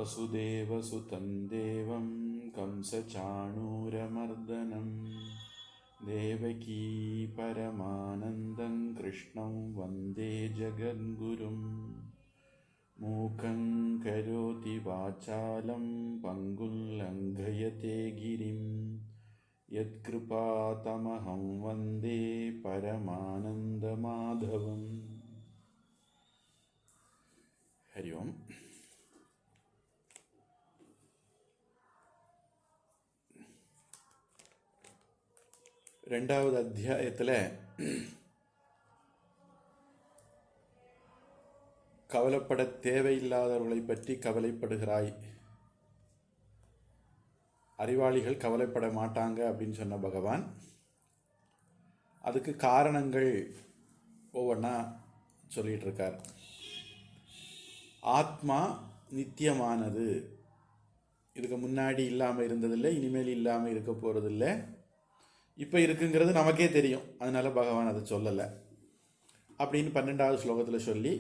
वसुदेवसुतं देवं कंसचाणूरमर्दनं देवकी परमानन्दं कृष्णं वन्दे जगद्गुरुं मूकं करोति वाचालं पङ्गुं लङ्घयते गिरिं यत्कृपातमहं वन्दे परमानन्दमाधवम्. हरि ओम्. ரெண்டாவது அத்தியாயத்தில் கவலைப்பட தேவையில்லாதவர்களை பற்றி கவலைப்படுகிறாய், அறிவாளிகள் கவலைப்பட மாட்டாங்க அப்படின்னு சொன்ன பகவான் அதுக்கு காரணங்கள் ஒவ்வொன்றா சொல்லிகிட்டு இருக்கார். ஆத்மா நித்தியமானது, இதுக்கு முன்னாடி இல்லாமல் இருந்ததில்லை, இனிமேல் இல்லாமல் இருக்க போகிறதில்லை, இப்போ இருக்குங்கிறது நமக்கே தெரியும், அதனால் பகவான் அதை சொல்லலை அப்படின்னு 12வது ஸ்லோகத்தில் சொல்லி,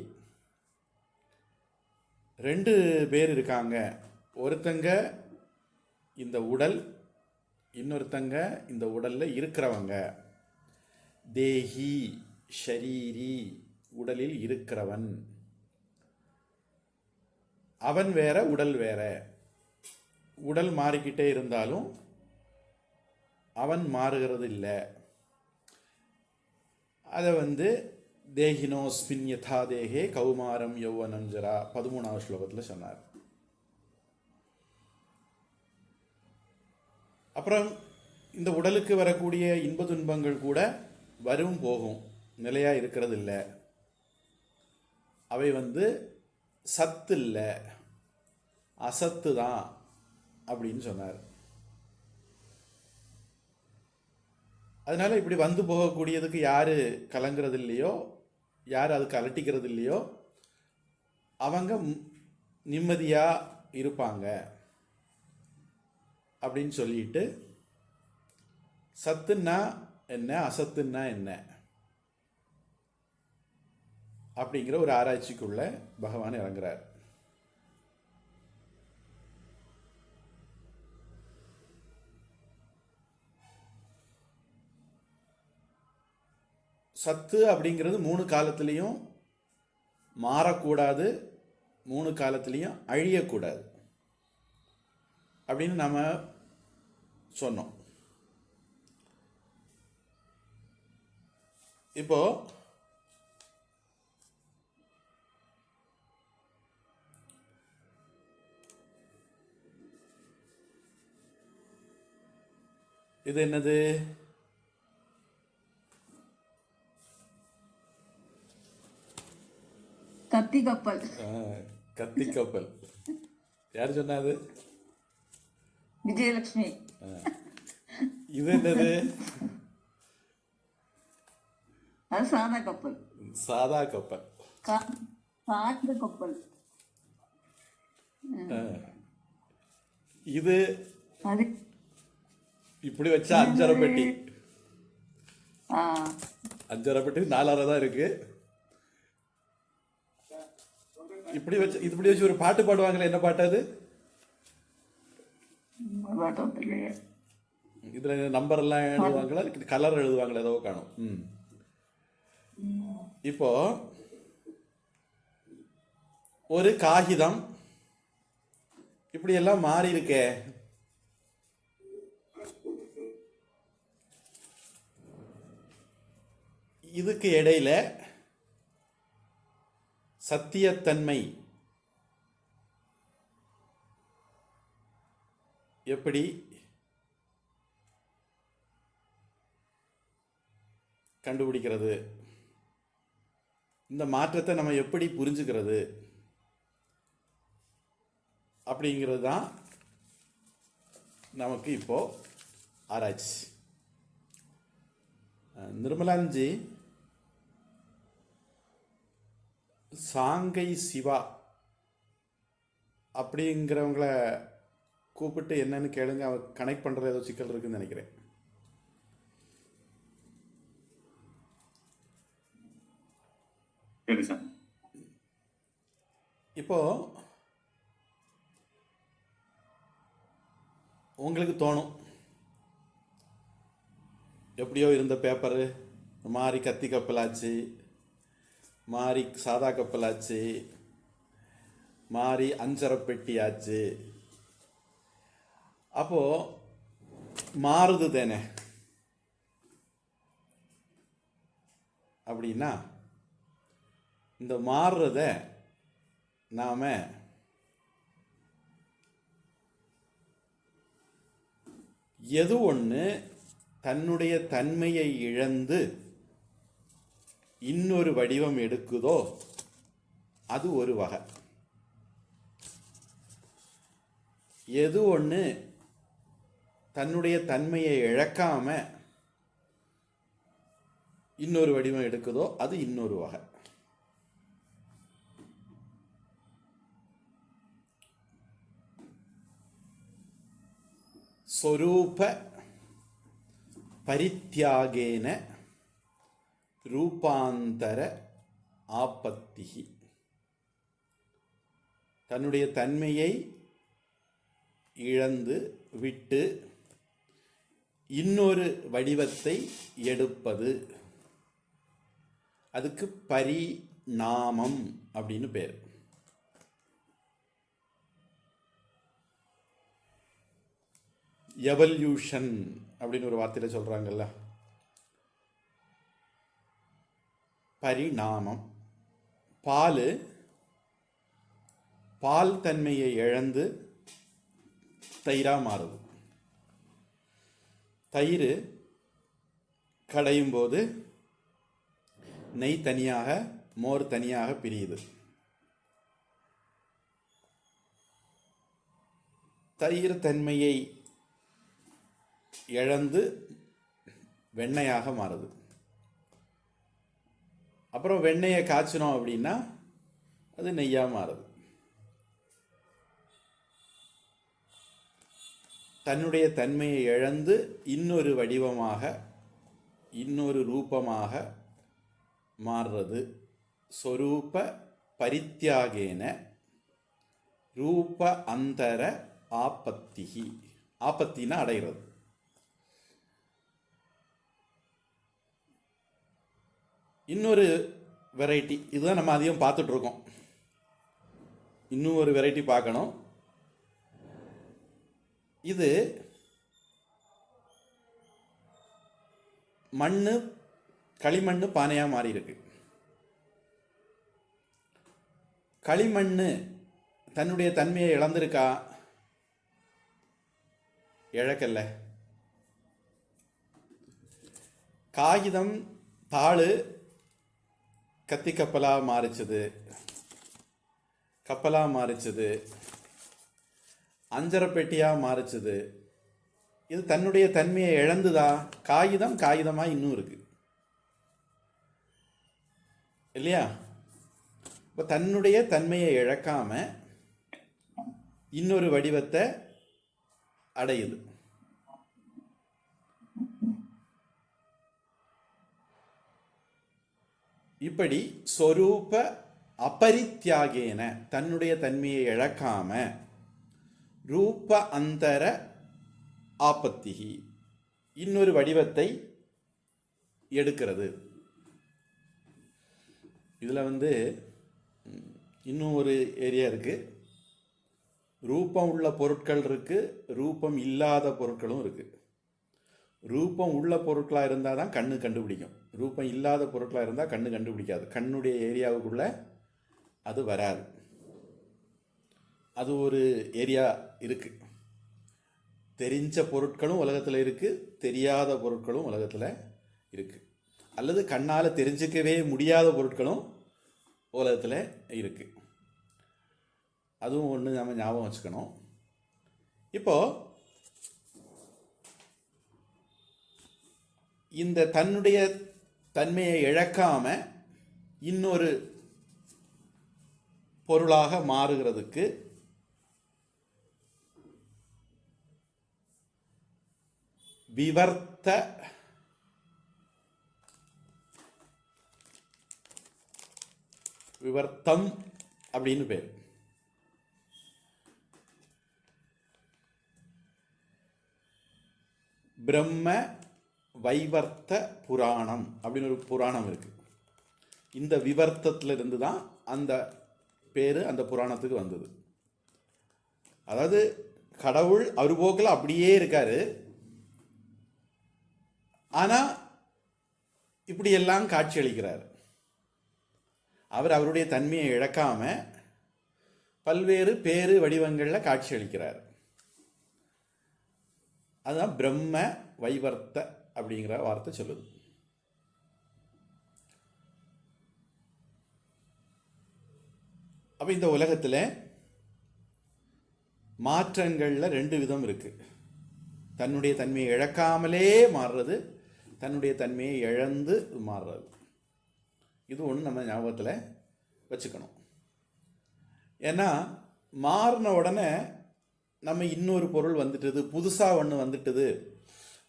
ரெண்டு பேர் இருக்காங்க, ஒருத்தங்க இந்த உடல், இன்னொருத்தங்க இந்த உடலில் இருக்கிறவங்க. தேஹி ஷரீரி, உடலில் இருக்கிறவன், அவன் வேற உடல் வேற. உடல் மாறிக்கிட்டே இருந்தாலும் அவன் மாறுகிறது இல்லை. அதை தேஹினோஸ்மின் யதா தேகே கௌமாரம் யௌவனம் ஜரா 13வது ஸ்லோகத்தில் சொன்னார். அப்புறம் இந்த உடலுக்கு வரக்கூடிய இன்ப துன்பங்கள் கூட வரும் போகும், நிலையாக இருக்கிறது இல்லை. அவை சத்து இல்லை, அசத்து தான் அப்படின்னு சொன்னார். அதனால் இப்படி போகக்கூடியதுக்கு யார் கலங்கிறது இல்லையோ, யார் அதுக்கு அலட்டிக்கிறது இல்லையோ, அவங்க நிம்மதியாக இருப்பாங்க அப்படின்னு சொல்லிட்டு, சத்துன்னா என்ன, அசத்துன்னா என்ன அப்படிங்கிற ஒரு ஆராய்ச்சிக்குள்ள பகவான் இறங்குறார். சத்து அப்படிங்கிறது 3 காலத்துலேயும் மாறக்கூடாது, 3 காலத்துலேயும் அழியக்கூடாது அப்படின்னு நம்ம சொன்னோம். இப்போ இது என்னது? கத்தி கப்பல். கத்தி கப்பல் யார் சொன்னாது? விஜயலட்சுமி. இது என்னது? அது சாதா கப்பல். சாதா கப்பல், காற்று கப்பல். இது இப்படி வச்சா 5.5 பெட்டி, 5.5 பெட்டி 4.5 தான் இருக்கு. இப்படி வச்சு ஒரு பாட்டு பாடுவாங்களே, என்ன பாட்டு அது? இதுல நம்பர் எல்லாம் எழுதுவாங்களா, கலர் எழுதுவாங்களா, ஏதோ காணும். இப்போ ஒரு காகிதம் இப்படி எல்லாம் மாறி இருக்கே, இதுக்கு இடையில சத்தியத்தன்மை எப்படி கண்டுபிடிக்கிறது, இந்த மாற்றத்தை நம்ம எப்படி புரிஞ்சுக்கிறது அப்படிங்கிறது தான் நமக்கு இப்போ ஆராய்ச்சி. நிர்மலான்ஜி சாங்கை சிவா அப்படிங்கிறவங்கள கூப்பிட்டு என்னன்னு கேளுங்க, அவர் கனெக்ட் பண்ணுறது ஏதோ சிக்கல் இருக்குன்னு நினைக்கிறேன். இப்போ உங்களுக்கு தோணும், எப்படியோ இருந்த பேப்பரு மாறி கத்தி கப்பலாச்சு, மாறி சாதா கப்பலாச்சு, மாறி அஞ்சரை பெட்டி ஆச்சு. அப்போது மாறுது தானே. அப்படின்னா இந்த மாறுறத நாம் எது ஒன்று தன்னுடைய தன்மையை இழந்து இன்னொரு வடிவம் எடுக்குதோ அது ஒரு வகை. எது ஒன்று தன்னுடைய தன்மையை இழக்காம இன்னொரு வடிவம் எடுக்குதோ அது இன்னொரு வகை. ஸ்வரூப பரித்யாகேன ரூபாந்தர ஆபத்திஹி. தன்னுடைய தன்மையை இழந்து விட்டு இன்னொரு வடிவத்தை எடுப்பது, அதுக்கு பரிணாமம் அப்படின்னு பேர். எவல்யூஷன் அப்படின்னு ஒரு வார்த்தையில் சொல்கிறாங்கல்ல, பரிணாமம். பால் தன்மையை இழந்து தயிராக மாறுது. தயிர் கடையும் போது நெய் தனியாக மோர் தனியாக பிரியுது. தயிர் தன்மையை இழந்து வெண்ணெயாக மாறுது. அப்புறம் வெண்ணெயை காய்ச்சினோம் அப்படின்னா அது நெய்யாக மாறுது. தன்னுடைய தன்மையை இழந்து இன்னொரு வடிவமாக இன்னொரு ரூபமாக மாறுறது ஸ்வரூப பரித்யாகேன ரூப அந்தர ஆபத்திஹி. ஆபத்தினா அடைகிறது. இன்னொரு வெரைட்டி, இதுதான் நம்ம அதிகம் பார்த்துட்டு இருக்கோம். இன்னும் ஒரு வெரைட்டி பார்க்கணும். இது மண்ணு, களிமண் பானையாக மாறி இருக்கு. களிமண் தன்னுடைய தன்மையை இழந்திருக்கா? இழக்கல்ல. காகிதம் தாள் கத்தி கப்பலாக மாறிச்சது, கப்பலாக மாறிச்சது, அஞ்சரை பெட்டியாக மாறிச்சது. இது தன்னுடைய தன்மையை இழந்துதா? காகிதம் காகிதமாக இன்னும் இருக்கு இல்லையா? இப்போ தன்னுடைய தன்மையை இழக்காம இன்னொரு வடிவத்தை அடையுது. இப்படி ஸ்வரூப அபரித்யாகேன தன்னுடைய தன்மையை இழக்காம ரூப அந்தர ஆபத்திகி இன்னொரு வடிவத்தை எடுக்கிறது. இதில் இன்னும் ஒரு ஏரியா இருக்குது. ரூபம் உள்ள பொருட்கள் இருக்குது, ரூபம் இல்லாத பொருட்களும் இருக்குது. ரூபம் உள்ள பொருட்களாக இருந்தால் தான் கண்ணு கண்டுபிடிக்கும். ரூபம் இல்லாத பொருட்களாக இருந்தால் கண்ணு கண்டுபிடிக்காது. கண்ணுடைய ஏரியாவுக்குள்ளே அது வராது. அது ஒரு ஏரியா இருக்குது. தெரிஞ்ச பொருட்களும் உலகத்தில் இருக்குது, தெரியாத பொருட்களும் உலகத்தில் இருக்குது. அல்லது கண்ணால் தெரிஞ்சிக்கவே முடியாத பொருட்களும் உலகத்தில் இருக்குது. அதுவும் ஒன்று நம்ம ஞாபகம் வச்சுக்கணும். இப்போது இந்த தன்னுடைய தன்மையை இழக்காம இன்னொரு பொருளாக மாறுகிறதுக்கு விவர்த்தம் அப்படின்னு பேர். பிரம்ம வைவர்த்த புராணம் அப்படின்னு ஒரு புராணம் இருக்குது. இந்த விவர்த்தத்திலிருந்து தான் அந்த பேர் அந்த புராணத்துக்கு வந்தது. அதாவது கடவுள் அவர் போக்கில் அப்படியே இருக்காரு. ஆனால் இப்படியெல்லாம் காட்சி அளிக்கிறார். அவர் அவருடைய தன்மையை இழக்காம பல்வேறு பேரு வடிவங்களில் காட்சி அளிக்கிறார். அதுதான் பிரம்ம வைவர்த்த அப்படிங்கிற வார்த்தை சொல்லுது. அப்போ இந்த உலகத்தில் மாற்றங்களில் ரெண்டு விதம் இருக்கு. தன்னுடைய தன்மையை இழக்காமலே மாறுறது, தன்னுடைய தன்மையை இழந்து மாறுறது. இது ஒன்று நம்ம ஞாபகத்தில் வச்சுக்கணும். ஏன்னா மாறின உடனே நம்ம இன்னொரு பொருள் வந்துட்டுது, புதுசாக ஒன்று வந்துட்டுது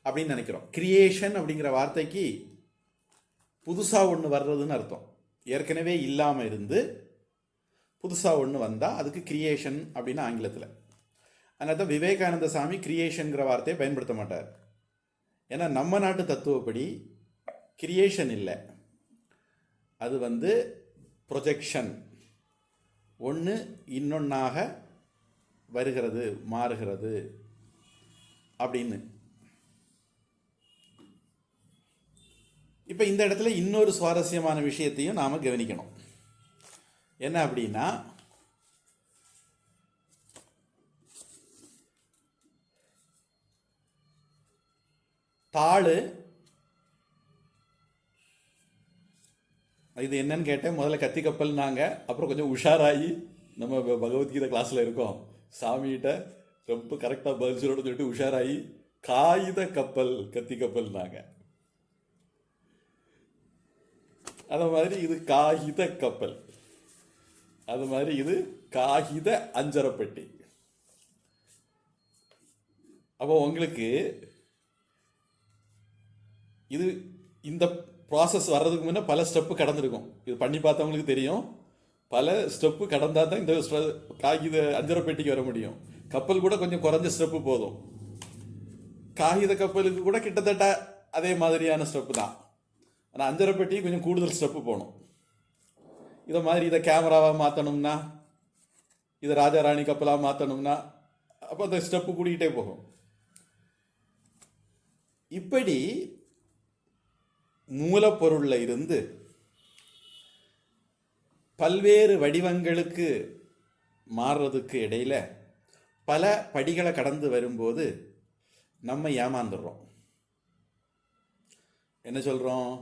அப்படின்னு நினைக்கிறோம். கிரியேஷன் அப்படிங்கிற வார்த்தைக்கு புதுசாக ஒன்று வர்றதுன்னு அர்த்தம். ஏற்கனவே இல்லாமல் இருந்து புதுசாக ஒன்று வந்தால் அதுக்கு கிரியேஷன் அப்படின்னு ஆங்கிலத்தில். அதனால தான் விவேகானந்த சாமி கிரியேஷனுங்கிற வார்த்தையை பயன்படுத்த மாட்டார். ஏன்னா நம்ம நாட்டு தத்துவப்படி கிரியேஷன் இல்லை, அது ப்ரொஜெக்ஷன். ஒன்று இன்னொன்னாக வருகிறது, மாறுகிறது அப்படின்னு. இப்போ இந்த இடத்துல இன்னொரு சுவாரஸ்யமான விஷயத்தையும் நாம் கவனிக்கணும். என்ன அப்படின்னா, தாள் இது என்னன்னு கேட்டேன். முதல்ல கத்தி கப்பல்னாங்க, அப்புறம் கொஞ்சம் உஷாராகி நம்ம பகவத்கீதை கிளாஸில் இருக்கோம், சாமிகிட்ட ரொம்ப கரெக்டாக பதில் சொல்லணும்னு சொல்லிட்டு உஷாராகி காகித கப்பல் கத்தி கப்பல்னாங்க. அது மாதிரி இது காகித கப்பல், அது மாதிரி இது காகித அஞ்சரப்பெட்டி. அப்போ உங்களுக்கு இது இந்த ப்ராசஸ் வர்றதுக்கு முன்னே பல ஸ்டெப்பு கடந்திருக்கும். இது பண்ணி பார்த்தவங்களுக்கு தெரியும். பல ஸ்டெப்பு கடந்தால் தான் இந்த காகித அஞ்சரப்பெட்டிக்கு வர முடியும். கப்பல் கூட கொஞ்சம் குறைஞ்ச ஸ்டெப்பு போதும். காகித கப்பலுக்கு கூட கிட்டத்தட்ட அதே மாதிரியான ஸ்டெப்பு தான். ஆனால் அஞ்சரப்பெட்டி கொஞ்சம் கூடுதல் ஸ்டெப்பு போகணும். இதை மாதிரி இதை கேமராவாக மாற்றணும்னா, இதை ராஜாராணி கப்பலாக மாற்றணும்னா, அப்போ அந்த ஸ்டெப்பு கூடிக்கிட்டே போகும். இப்படி மூலப்பொருளில் இருந்து பல்வேறு வடிவங்களுக்கு மாறுறதுக்கு இடையில் பல படிகளை கடந்து வரும்போது நம்ம ஏமாந்துடுறோம். என்ன சொல்கிறோம்?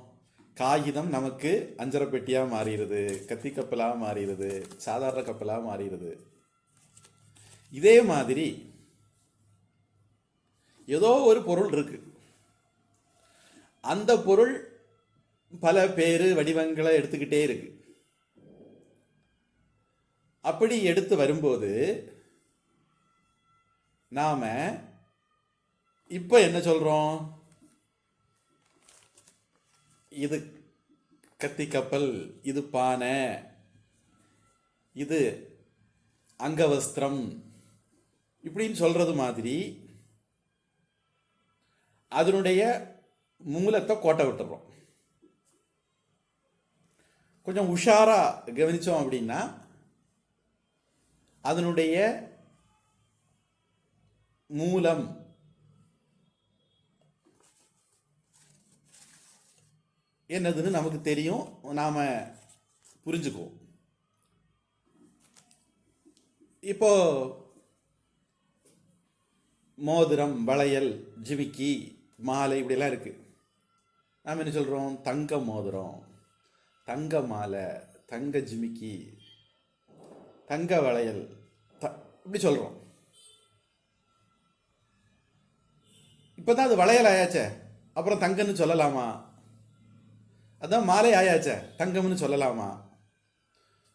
காகிதம் நமக்கு அஞ்சரப்பெட்டியாக மாறிடுது, கத்தி கப்பலாக மாறிடுது, சாதாரண கப்பலாக மாறிடுது. இதே மாதிரி ஏதோ ஒரு பொருள் இருக்கு, அந்த பொருள் பல பேரு வடிவங்களை எடுத்துக்கிட்டே இருக்கு. அப்படி எடுத்து வரும்போது நாம இப்ப என்ன சொல்றோம்? இது கத்தி கப்பல், இது பானை, இது அங்கவஸ்திரம் இப்படின்னு சொல்றது மாதிரி அதனுடைய மூலத்தை கோட்டை விட்டுறோம். கொஞ்சம் உஷாரா கவனிச்சோம் அப்படின்னா அதனுடைய மூலம் என்னதுன்னு நமக்கு தெரியும், நாம புரிஞ்சுக்குவோம். இப்போ மோதிரம், வளையல், ஜிமிக்கி, மாலை இப்படிலாம் இருக்கு. நாம் என்ன சொல்றோம்? தங்க மோதிரம், தங்க மாலை, தங்க ஜிமிக்கி, தங்க வளையல் இப்படி சொல்றோம். இப்பதான் அது வளையல் ஆயாச்சே, அப்புறம் தங்கன்னு சொல்லலாமா? அதான் மாலை ஆயாச்சே, தங்கம்னு சொல்லலாமா?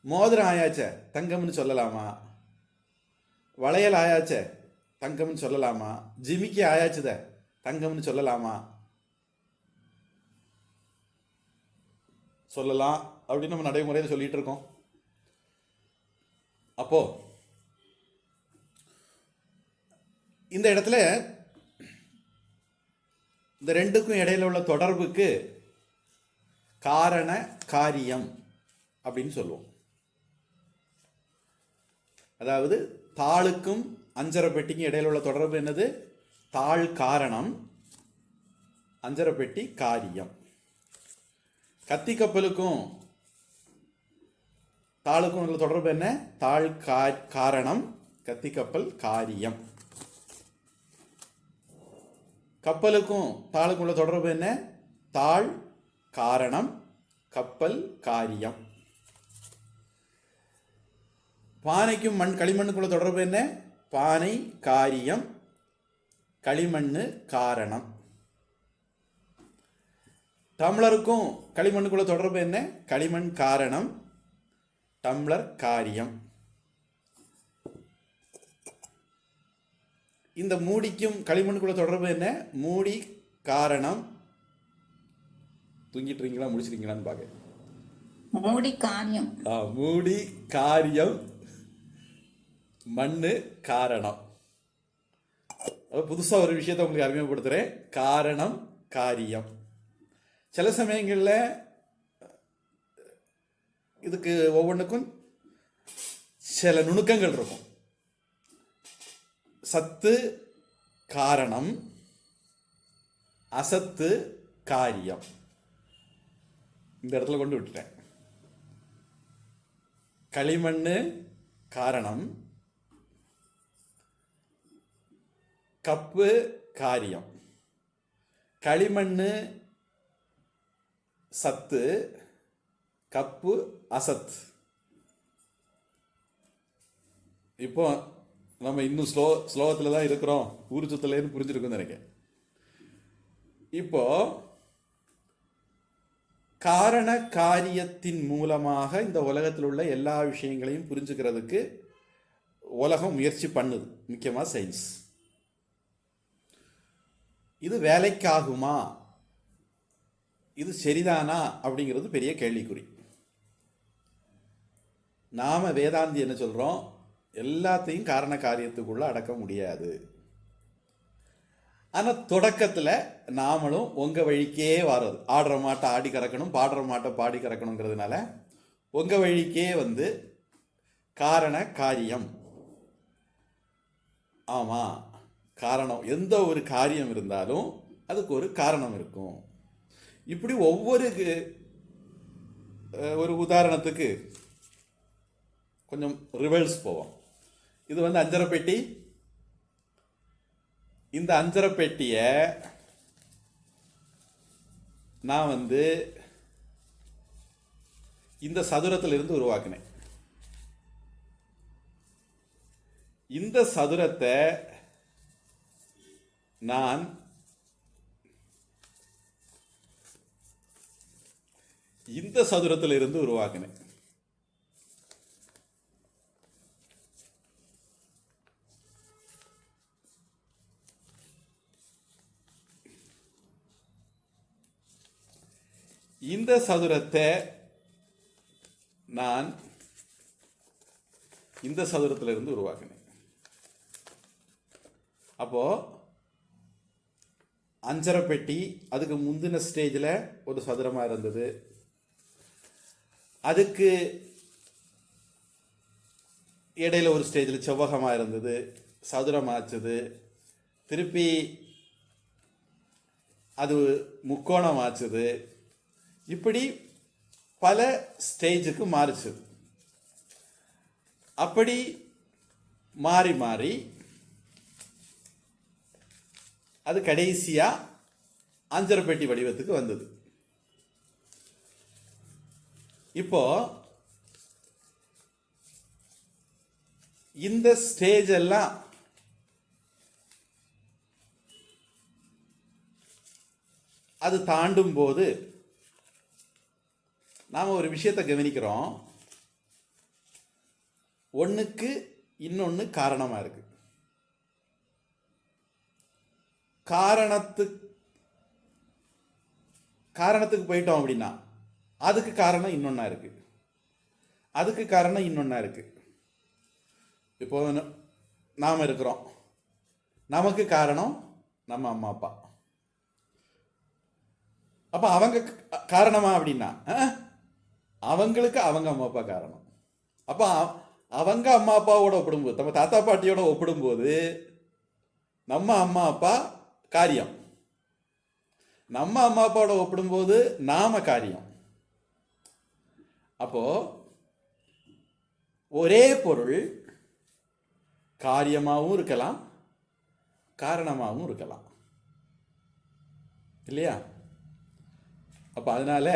மோதிரம் ஆயாச்சே, தங்கம்னு சொல்லலாமா? வளையல் ஆயாச்சே, தங்கம்னு சொல்லலாமா? ஜிமிக்கி ஆயாச்சுத, தங்கம்னு சொல்லலாமா? சொல்லலாம் அப்படின்னு நம்ம நடைமுறையில் சொல்லிட்டு இருக்கோம். அப்போ இந்த இடத்துல இந்த ரெண்டுக்கும் இடையில உள்ள தொடர்புக்கு காரண காரியம் அப்படின்னு சொல்லுவோம். அதாவது தாளுக்கும் அஞ்சரை பெட்டிக்கும் இடையில உள்ள தொடர்பு என்னது? தாள் காரணம், அஞ்சரை பெட்டி காரியம். கத்தி கப்பலுக்கும் தாளுக்கும் உள்ள தொடர்பு என்ன? தாள் காரணம், கத்தி கப்பல் காரியம். கப்பலுக்கும் தாளுக்கும் உள்ள தொடர்பு என்ன? தாள் காரணம், கப்பல் காரியம். பானைக்கும் களிமண்ணுக்குள்ள தொடர்பு என்ன? பானை காரியம், களிமண்ணு காரணம். டம்ளருக்கும் களிமண்ணுக்குள்ள தொடர்பு என்ன? களிமண் காரணம், டம்ளர் காரியம். இந்த மூடிக்கும் களிமண்ணுக்குள்ள தொடர்பு என்ன? மூடி காரணம். தூங்கிட்டு இருக்கீங்களா முடிச்சிருக்கீங்களான்னு பார்க்க. மூடி காரியம். மூடி காரியம், மண்ணு காரணம். புதுசாக ஒரு விஷயத்தை உங்களுக்கு அறிமுகப்படுத்துகிறேன். காரணம் காரியம். சில சமயங்களில் இதுக்கு ஒவ்வொன்றுக்கும் சில நுணுக்கங்கள் இருக்கும். சத்து காரணம், அசத்து காரியம். இந்த இடத்துல கொண்டு விட்டுட்டேன். களிமண்ணு காரணம், கப்பு காரியம். களிமண்ணு சத்து, கப்பு அசத். இப்போ நம்ம இன்னும் ஸ்லோகத்தில் தான் இருக்கிறோம். ஊர் சுத்தலேன்னு புரிஞ்சிருக்குன்னு நினைக்கிறேன். இப்போ காரண காரியத்தின் மூலமாக இந்த உலகத்தில் உள்ள எல்லா விஷயங்களையும் புரிஞ்சுக்கிறதுக்கு உலகம் முயற்சி பண்ணுது, முக்கியமாக சயின்ஸ். இது வேலைக்காகுமா, இது சரிதானா அப்படிங்கிறது பெரிய கேள்விக்குறி. நாம வேதாந்தி என்ன சொல்றோம்? எல்லாத்தையும் காரண காரியத்துக்குள்ள அடக்க முடியாது. ஆனால் தொடக்கத்தில் நாமளும் உங்கள் வழிக்கே வர்றது, ஆடுற மாட்டை ஆடி கறக்கணும், பாடுற மாட்டை பாடி கறக்கணுங்கிறதுனால உங்கள் வழிக்கே வந்து காரண காரியம். ஆமாம், காரணம். எந்த ஒரு காரியம் இருந்தாலும் அதுக்கு ஒரு காரணம் இருக்கும். இப்படி ஒவ்வொரு ஒரு உதாரணத்துக்கு கொஞ்சம் ரிவர்ஸ் போவோம். இது வந்து அஞ்சரை பெட்டி. இந்த அஞ்சரை பெட்டியை நான் வந்து இந்த சதுரத்திலிருந்து உருவாக்கினேன். இந்த சதுரத்தை நான் இந்த சதுரத்திலிருந்து உருவாக்கினேன். இந்த சதுரத்தை நான் இந்த சதுரத்திலிருந்து உருவாக்கினேன். அப்போ அஞ்சரை பெட்டி அதுக்கு முந்தின ஸ்டேஜில் ஒரு சதுரமாக இருந்தது. அதுக்கு இடையில ஒரு ஸ்டேஜில் செவ்வகமாக இருந்தது, சதுரமாச்சுது. திருப்பி அது முக்கோணமாச்சுது. இப்படி பல ஸ்டேஜுக்கு மாறிச்சு. அப்படி மாறி மாறி அது கடைசியாக அஞ்சரை பெட்டி வடிவத்துக்கு வந்தது. இப்போ இந்த ஸ்டேஜ் எல்லாம் அது தாண்டும் போது நாம் ஒரு விஷயத்தை கவனிக்கிறோம். ஒன்றுக்கு இன்னொன்று காரணமாக இருக்கு. காரணத்துக்கு போயிட்டோம் அப்படின்னா அதுக்கு காரணம் இன்னொன்னா இருக்கு, அதுக்கு காரணம் இன்னொன்னா இருக்கு. இப்போ நாம் இருக்கிறோம், நமக்கு காரணம் நம்ம அம்மா அப்பா. அப்போ அவங்க காரணமா அப்படின்னா அவங்களுக்கு அவங்க அம்மா அப்பா காரணம். அப்போ அவங்க அம்மா அப்பாவோட ஒப்பிடும்போது, நம்ம தாத்தா பாட்டியோட ஒப்பிடும்போது நம்ம அம்மா அப்பா காரியம், நம்ம அம்மா அப்பாவோட ஒப்பிடும்போது நாம காரியம். அப்போ ஒரே பொருள் காரியமாகவும் இருக்கலாம், காரணமாகவும் இருக்கலாம் இல்லையா? அப்ப அதனால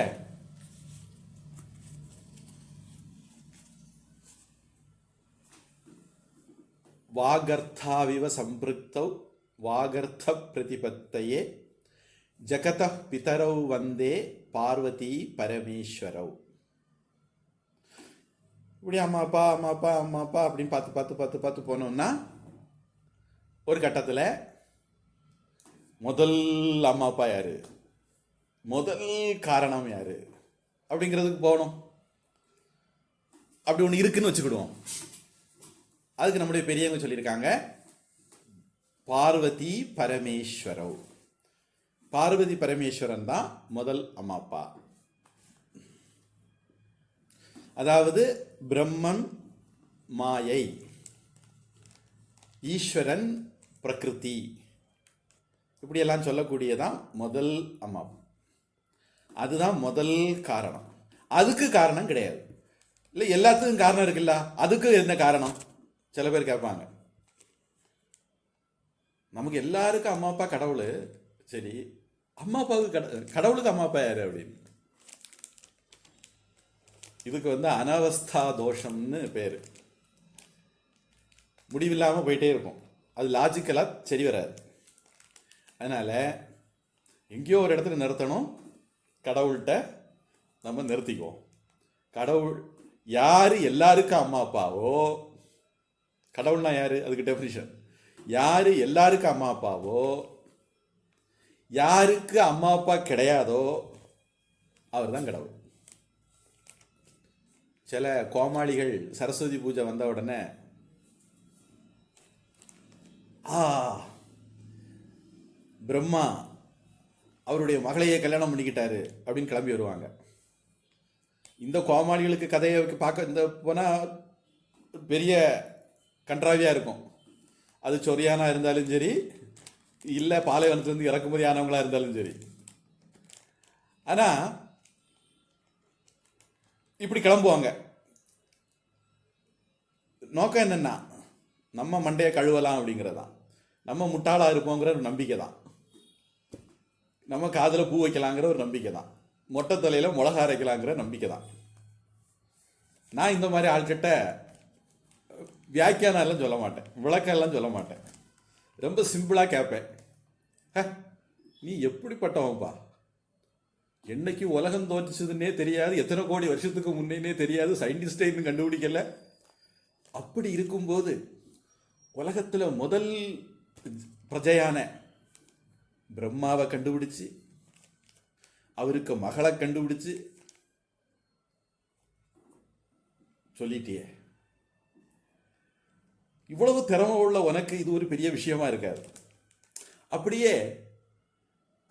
வாகர்த்தாவிவ சம்பிருக்தௌ வாகர்த்த பிரதிபத்தையே ஜகத பிதரௌ வந்தே பார்வதி பரமேஸ்வரௌ. இப்படி அம்மா அப்பா அம்மா அப்பா அம்மா அப்பா அப்படின்னு பார்த்து பார்த்து பார்த்து பார்த்து போனோம்னா ஒரு கட்டத்தில் முதல் அம்மா அப்பா யாரு, முதல் காரணம் யாரு அப்படிங்கிறதுக்கு போகணும். அப்படி ஒன்று இருக்குன்னு வச்சுக்கிடுவோம். அதுக்கு நம்முடைய பெரியவங்க சொல்லியிருக்காங்க பார்வதி பரமேஸ்வரவ். பார்வதி பரமேஸ்வரன் தான் முதல் அம்மா அப்பா. அதாவது பிரம்மன் மாயை, ஈஸ்வரன் பிரகிருதி, இப்படியெல்லாம் சொல்லக்கூடியதான் முதல் அம்மா. அதுதான் முதல் காரணம். அதுக்கு காரணம் கிடையாது. இல்லை எல்லாத்துக்கும் காரணம் இருக்குல்ல, அதுக்கு என்ன காரணம்? சில பேர் கேட்பாங்க, நமக்கு எல்லாருக்கும் அம்மா அப்பா கடவுள், சரி அம்மா அப்பாவுக்கு கடவுளுக்கு அம்மா அப்பா யாரு அப்படின்னு. இதுக்கு அனவஸ்தா தோஷம்னு பேர். முடிவில்லாமல் போயிட்டே இருக்கும். அது லாஜிக்கலாக சரி வராது. அதனால் எங்கேயோ ஒரு இடத்துல நிறுத்தணும். கடவுள்கிட்ட நம்ம நிறுத்திக்குவோம். கடவுள் யார் எல்லாருக்கும் அம்மா அப்பாவோ, கடவுள்னா யார், அதுக்கு டெஃபினிஷன். யார் எல்லாருக்கும் அம்மா அப்பாவோ, யாருக்கு அம்மா அப்பா கிடையாதோ அவர் தான் கடவுள். சில கோமாளிகள் சரஸ்வதி பூஜை வந்த உடனே பிரம்மா அவருடைய மகளையே கல்யாணம் பண்ணிக்கிட்டாரு அப்படின்னு கிளம்பி வருவாங்க. இந்த கோமாளிகளுக்கு கதையை பார்க்க இந்த போனால் பெரிய கன்றாவியாக இருக்கும். அது சொரியானா இருந்தாலும் சரி, இல்லை பாலைவனத்துலேருந்து இறக்குமதி ஆனவங்களா இருந்தாலும் சரி. ஆனால் இப்படி கிளம்புவாங்க. நோக்கம் என்னன்னா, நம்ம மண்டையை கழுவலாம் அப்படிங்கிறதான், நம்ம முட்டாளாக இருப்போங்கிற ஒரு நம்பிக்கை தான், நம்ம காதில் பூ வைக்கலாங்கிற ஒரு நம்பிக்கை தான், மொட்டை தலையில் மிளகா அரைக்கலாங்கிற நம்பிக்கை தான். நான் இந்த மாதிரி ஆள்கிட்ட வியாக்கியானம் எல்லாம் சொல்ல மாட்டேன், விளக்கம் எல்லாம் சொல்ல மாட்டேன். ரொம்ப சிம்பிளாக கேட்பேன், நீ எப்படிப்பட்டவன்பா, என்னைக்கு உலகம் தோற்றுச்சுன்னே தெரியாது, எத்தனை கோடி வருஷத்துக்கு முன்னே தெரியாது, சயின்டிஸ்டே இன்னும் கண்டுபிடிக்கல. அப்படி இருக்கும்போது உலகத்தில் முதல் பிரஜையான பிரம்மாவை கண்டுபிடிச்சு, அவருக்கு மகளை கண்டுபிடிச்சு சொல்லிட்டியே, இவ்வளவு திறமை உள்ள உனக்கு இது ஒரு பெரிய விஷயமா இருக்காது. அப்படியே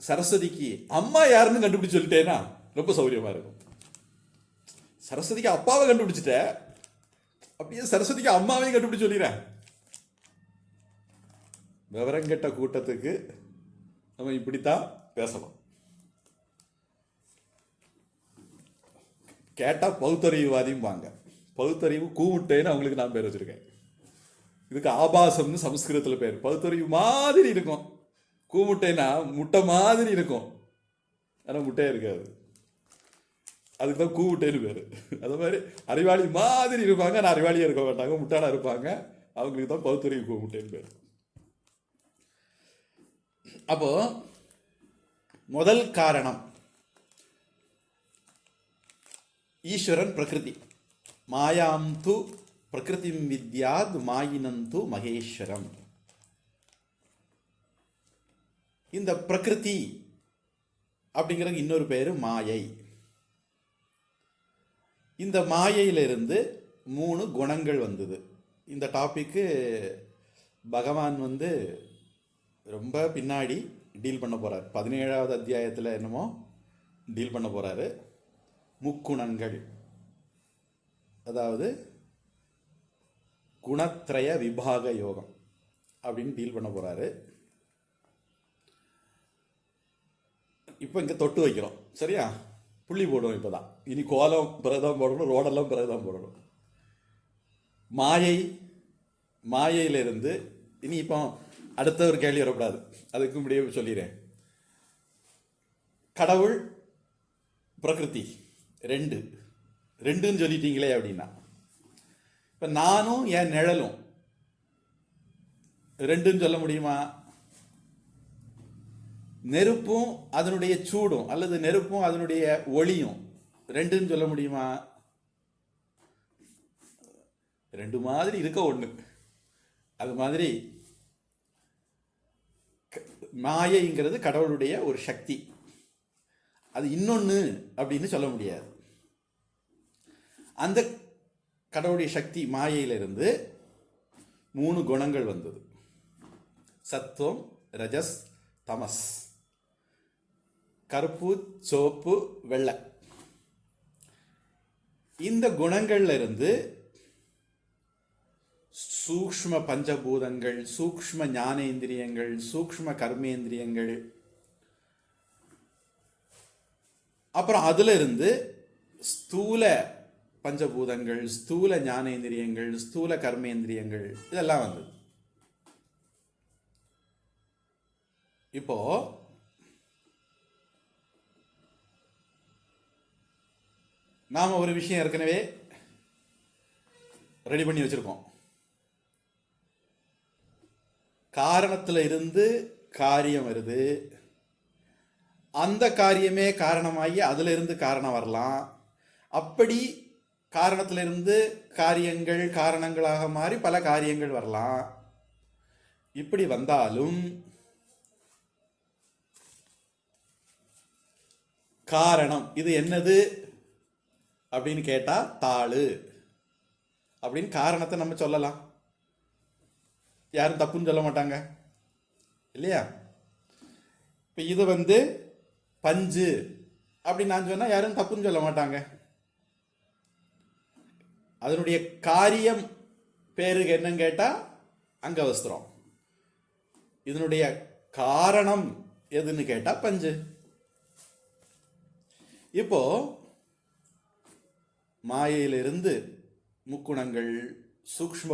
சரஸ்வதிக்கு அம்மா யாருன்னு கண்டுபிடிச்சு சொல்லிட்டேன்னா ரொம்ப சௌரியமா இருக்கும். சரஸ்வதிக்கு அப்பாவை கண்டுபிடிச்சிட்ட, அப்படியே சரஸ்வதிக்கு அம்மாவையும் கண்டுபிடிச்சு சொல்லிடுறேன். விவரங்கெட்ட கூட்டத்துக்கு நம்ம இப்படித்தான் பேசணும். கேட்டா பகுத்தறிவுவாதியும் வாங்க. பகுத்தறிவு கூமுட்டைன்னு அவங்களுக்கு நான் பேர் வச்சிருக்கேன். இதுக்கு ஆபாசம்னு சமஸ்கிருதத்தில் பேர். பகுத்தறிவு மாதிரி இருக்கும், கூமுட்டைனா முட்டை மாதிரி இருக்கும், ஆனால் முட்டையே இருக்காது. அதுக்கு தான் கூமுட்டைன்னு பேர். அது மாதிரி அறிவாளி மாதிரி இருப்பாங்க, ஆனால் அறிவாளியாக இருக்க மாட்டாங்க, முட்டாளாக இருப்பாங்க. அவங்களுக்கு தான் பகுத்தறிவு கூமுட்டைன்னு பேர். அப்போ முதல் காரணம் ஈஸ்வரன் பிரகிருதி. மாயாம் து பிரகிருதிம் வித்யாத் மாயினந்து மகேஸ்வரம். இந்த பிரகிருதி அப்படிங்கிறது இன்னொரு பேரு மாயை. இந்த மாயையிலிருந்து 3 குணங்கள் வந்தது. இந்த டாபிக்கு பகவான் ரொம்ப பின்னாடி டீல் பண்ண போறார். 17வது அத்தியாயத்தில் என்னமோ டீல் பண்ண போகிறாரு. முக்குணங்கள், அதாவது குணத்ரய விபாக யோகம் அப்படின்னு டீல் பண்ண போகிறாரு. இப்போ இங்கே தொட்டு வைக்கிறோம், சரியா? புள்ளி போடுவோம். இப்போ தான் இனி கோலம் பிறகுதான் போடணும், ரோடெல்லாம் பிறகுதான் போடணும். மாயையிலிருந்து இனி இப்போ அடுத்த ஒரு கேள்வி வரக்கூடாது, அதுக்கு முன்னாடியே சொல்லிடுறேன். கடவுள், பிரகிருதி ரெண்டுன்னு சொல்லிட்டீங்களே அப்படின்னா, இப்போ நானும் என் நிழலும் ரெண்டுன்னு சொல்ல முடியுமா? நெருப்பும் அதனுடைய சூடும் அல்லது நெருப்பும் அதனுடைய ஒளியும் ரெண்டுன்னு சொல்ல முடியுமா? ரெண்டு மாதிரி இருக்க ஒன்று. அது மாதிரி மாயைங்கிறது கடவுளுடைய ஒரு சக்தி, அது இன்னொன்று அப்படின்னு சொல்ல முடியாது. அந்த கடவுளுடைய சக்தி மாயையிலிருந்து 3 குணங்கள் வந்தது: சத்துவம், ரஜஸ், தமஸ். கருப்பு, சோப்பு, வெள்ளை. இந்த குணங்கள்ல இருந்து சூக்ஷ்ம பஞ்சபூதங்கள், சூக்ஷ்ம ஞானேந்திரியங்கள், சூக்ஷ்ம கர்மேந்திரியங்கள், அப்புறம் அதுல இருந்து ஸ்தூல பஞ்சபூதங்கள், ஸ்தூல ஞானேந்திரியங்கள், ஸ்தூல கர்மேந்திரியங்கள், இதெல்லாம் வந்தது. இப்போ நாம ஒரு விஷயம் ஏற்கனவே ரெடி பண்ணி வச்சிருக்கோம். காரணத்துல இருந்து காரியம் வருது, அந்த காரியமே காரணமாகி அதுல இருந்து காரணம் வரலாம். அப்படி காரணத்திலிருந்து காரியங்கள் காரணங்களாக மாறி பல காரியங்கள் வரலாம். இப்படி வந்தாலும் காரணம் இது என்னது அப்படின்னு கேட்டா தாளு அப்படின்னு காரணத்தை நம்ம சொல்லலாம். யாரும் தப்புன்னு சொல்ல மாட்டாங்க, இல்லையா? இப்ப இது பஞ்சு அப்படின்னு நான் சொன்னா யாரும் தப்புன்னு சொல்ல மாட்டாங்க. அதனுடைய காரியம் பேருக்கு என்னன்னு கேட்டா அங்கவஸ்திரம். இதனுடைய காரணம் எதுன்னு கேட்டா பஞ்சு. இப்போ மாயையிலிருந்து முக்குணங்கள், சூக்ஷ்ம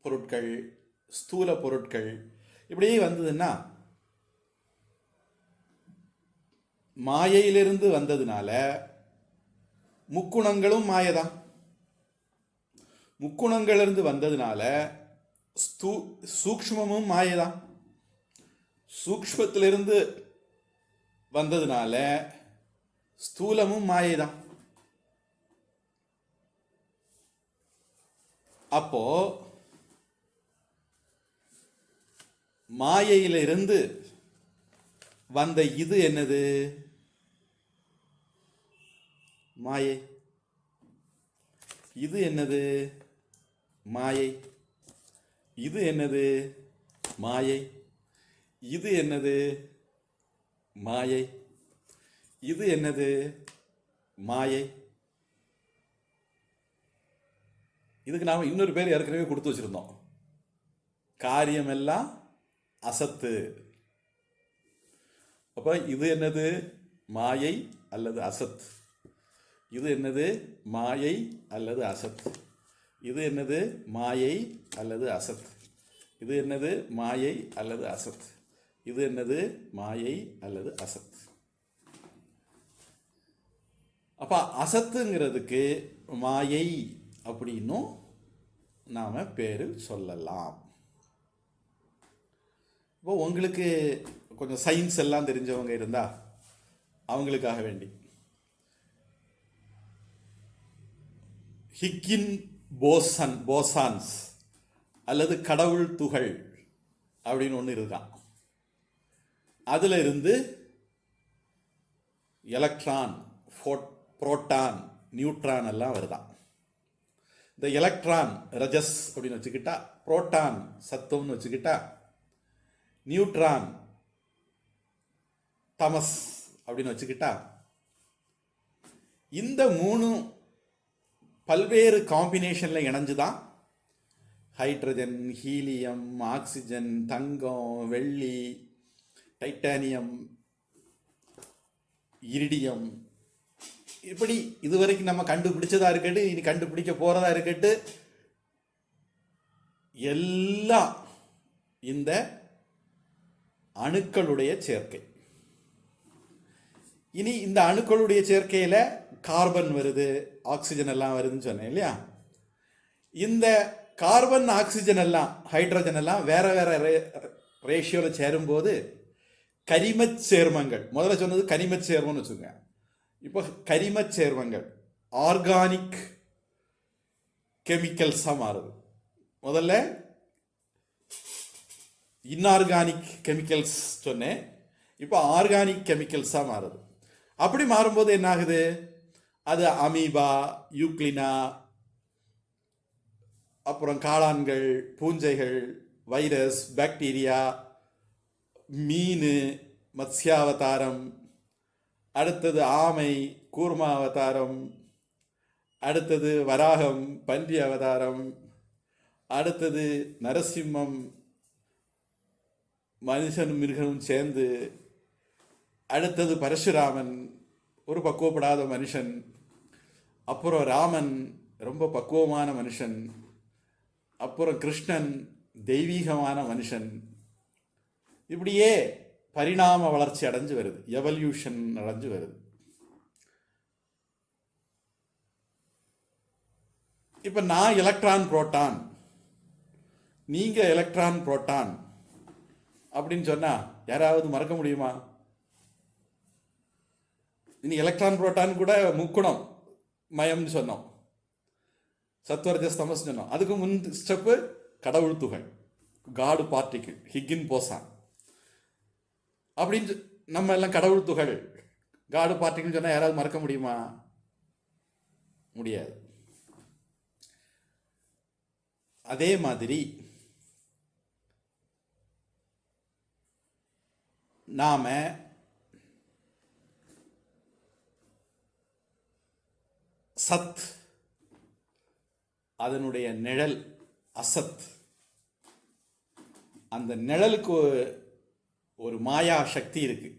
பொருட்கள், ஸ்தூல பொருட்கள் இப்படியே வந்ததுன்னா, மாயையிலிருந்து வந்ததுனால முக்குணங்களும் மாயதான். முக்குணங்களிலிருந்து வந்ததுனால சூக்ஷ்மமும் மாயதான். சூக்ஷ்மத்திலிருந்து வந்ததுனால ஸ்தூலமும் மாயைதான். அப்போ மாயையிலிருந்து வந்த இது என்னது? மாயை. இது என்னது? மாயை. இது என்னது? மாயை. இது என்னது? மாயை. இது என்னது? மாயை. இதுக்கு நாம இன்னொரு பேர் ஏற்கனவே கொடுத்து வச்சிருந்தோம். காரியம் எல்லாம் அசத்து. அப்ப இது என்னது? மாயை அல்லது அசத். இது என்னது? மாயை அல்லது அசத். இது என்னது? மாயை அல்லது அசத். இது என்னது? மாயை அல்லது அசத். இது என்னது? மாயை அல்லது அசத். அப்ப அசத்துங்கிறதுக்கு மாயை அப்படின்னும் நாம பேரு சொல்லலாம். இப்போ உங்களுக்கு கொஞ்சம் சயின்ஸ் எல்லாம் தெரிஞ்சவங்க இருந்தா அவங்களுக்காக வேண்டி ஹிக்கின் போசான்ஸ் அல்லது கடவுள் துகள் அப்படின்னு ஒன்று இருக்கான். அதுல இருந்து எலக்ட்ரான், புரோட்டான், நியூட்ரான் எல்லாம் வருதான். இந்த எலக்ட்ரான் ரஜஸ் அப்படின்னு வச்சுக்கிட்டா, புரோட்டான் சத்துவம்னு வச்சுக்கிட்டா, நியூட்ரான் தமஸ் அப்படின்னு வச்சுக்கிட்டா, இந்த 3 பல்வேறு காம்பினேஷனில் இணைஞ்சு தான் ஹைட்ரஜன், ஹீலியம், ஆக்சிஜன், தங்கம், வெள்ளி, டைட்டானியம், இரிடியம், இப்படி இதுவரைக்கும் நம்ம கண்டுபிடிச்சதா இருக்கட்டும், இனி கண்டுபிடிக்க போறதா இருக்கட்டும், எல்லாம் இந்த அணுக்களுடைய சேர்க்கை. இனி இந்த அணுக்களுடைய சேர்க்கையில் கார்பன் வருது, ஆக்சிஜன் எல்லாம் வருதுன்னு சொன்னேன் இல்லையா? இந்த கார்பன், ஆக்சிஜன் எல்லாம், ஹைட்ரஜன் எல்லாம் வேற வேற ரேஷியோவில் சேரும்போது கரிமச் சேர்மங்கள், முதல்ல சொன்னது கனிமச் சேர்மம்னு வச்சுக்கோங்க. இப்போ கரிமச் சேர்மங்கள் ஆர்கானிக் கெமிக்கல்ஸாக மாறுது. முதல்ல இன்ஆர்கானிக் கெமிக்கல்ஸ் சொன்னேன், இப்போ ஆர்கானிக் கெமிக்கல்ஸாக மாறுது. அப்படி மாறும்போது என்ன ஆகுது? அது அமீபா, யூக்ளினா, அப்புறம் காளான்கள், பூஞ்சைகள், வைரஸ், பாக்டீரியா, மீன், மத்ஸ்யாவதாரம், அடுத்தது ஆமை, கூர்மா அவதாரம், அடுத்தது வராகம், பன்றி அவதாரம், அடுத்தது நரசிம்மம், மனுஷனும் மிருகனும் சேர்ந்து, அடுத்தது பரசுராமன், ஒரு பக்குவப்படாத மனுஷன், அப்புறம் ராமன், ரொம்ப பக்குவமான மனுஷன், அப்புறம் கிருஷ்ணன், தெய்வீகமான மனுஷன். இப்படியே பரிணாம வளர்ச்சி அடைஞ்சு வருது, எவல்யூஷன் அடைஞ்சு வருது. இப்போ நான் எலக்ட்ரான் புரோட்டான், நீங்க எலக்ட்ரான் புரோட்டான் அப்படின்னு சொன்னா யாராவது மறக்க முடியுமா? இனி எலக்ட்ரான் புரோட்டான் கூட முக்குணம் மயம்னு சொன்னோம், சத்வரஜஸ் தமஸ் சொன்னோம். அதுக்கு முன் ஸ்டெப்பு கடவுள் துகள், காடு பார்ட்டிக்கிள், ஹிக்கின் போசான் அப்படின்னு நம்ம எல்லாம் கடவுள் துகள், காடு பார்ட்டிக்கிள் சொன்னா யாராவது மறக்க முடியுமா? முடியாது. அதே மாதிரி நாம சத், அதனுடைய நிழல் அசத். அந்த நிழலுக்கு ஒரு மாயா சக்தி இருக்கு.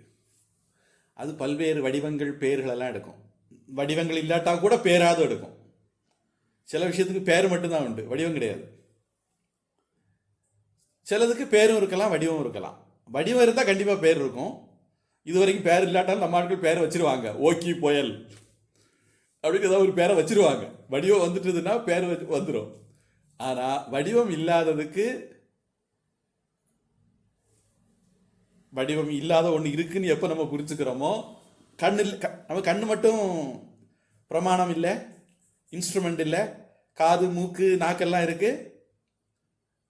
அது பல்வேறு வடிவங்கள், பேர்கள் எல்லாம் எடுக்கும். வடிவங்கள் இல்லாட்டா கூட பேராது எடுக்கும். சில விஷயத்துக்கு பேர் மட்டும்தான் உண்டு, வடிவம் கிடையாது. சிலதுக்கு பேரும் இருக்கலாம், வடிவம் இருக்கலாம். வடிவம் இருந்தால் கண்டிப்பாக பேர் இருக்கும். இது வரைக்கும் பேர் இல்லாட்டாலும் நம்ம ஆட்கள் பேரை வச்சிருவாங்க. ஓக்கி புயல் அப்படின்னு ஏதாவது ஒரு பேரை வச்சிருவாங்க. வடிவம் வந்துட்டுதுன்னா பேர் வந்துடும். ஆனால் வடிவம் இல்லாததுக்கு, வடிவம் இல்லாத ஒன்று இருக்குன்னு எப்போ நம்ம புரிஞ்சுக்கிறோமோ, நம்ம கண்ணு மட்டும் பிரமாணம் இல்லை, இன்ஸ்ட்ருமெண்ட் இல்லை, காது, மூக்கு, நாக்கெல்லாம் இருக்கு.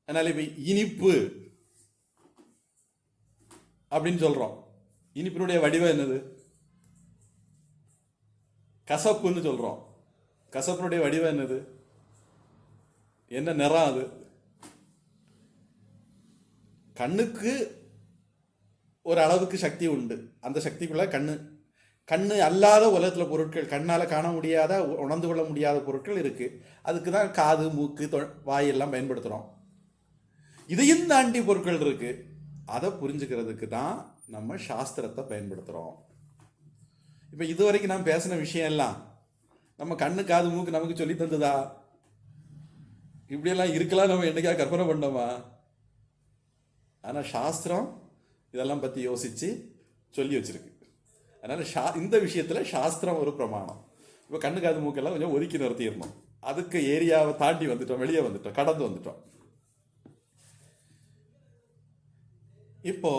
அதனால இப்போ இனிப்பு அப்படின்னு சொல்றோம். இனிப்பினுடைய வடிவம் என்னது? கசப்புன்னு சொல்றோம். கசப்பினுடைய வடிவம் என்னது? என்ன நிறம் அது? கண்ணுக்கு ஒரு அளவுக்கு சக்தி உண்டு. அந்த சக்திக்குள்ள கண்ணு அல்லாத உலகத்தில் பொருட்கள், கண்ணால் காண முடியாத, உணர்ந்து கொள்ள முடியாத பொருட்கள் இருக்கு. அதுக்கு தான் காது, மூக்கு, வாயெல்லாம் பயன்படுத்துகிறோம். இதையும் தாண்டி பொருட்கள் இருக்கு. அதை புரிஞ்சுக்கிறதுக்கு தான் நம்ம சாஸ்திரத்தை பயன்படுத்துகிறோம். இப்போ இதுவரைக்கும் நான் பேசின விஷயம் எல்லாம் நம்ம கண்ணு, காது, மூக்கு நமக்கு சொல்லி தந்ததா? இப்படியெல்லாம் இருக்கலாம் நம்ம என்னைக்கா கற்பனை பண்ணோமா? ஆனால் சாஸ்திரம் இதெல்லாம் பற்றி யோசித்து சொல்லி வச்சிருக்கு. அதனால் இந்த விஷயத்தில் சாஸ்திரம் ஒரு பிரமாணம். இப்போ கண்ணு, காது, மூக்கெல்லாம் கொஞ்சம் ஒதுக்கி நிறுத்திடணும். அதுக்கு ஏரியாவை தாண்டி வந்துட்டோம், வெளியே வந்துட்டோம், கடந்து வந்துட்டோம். இப்போ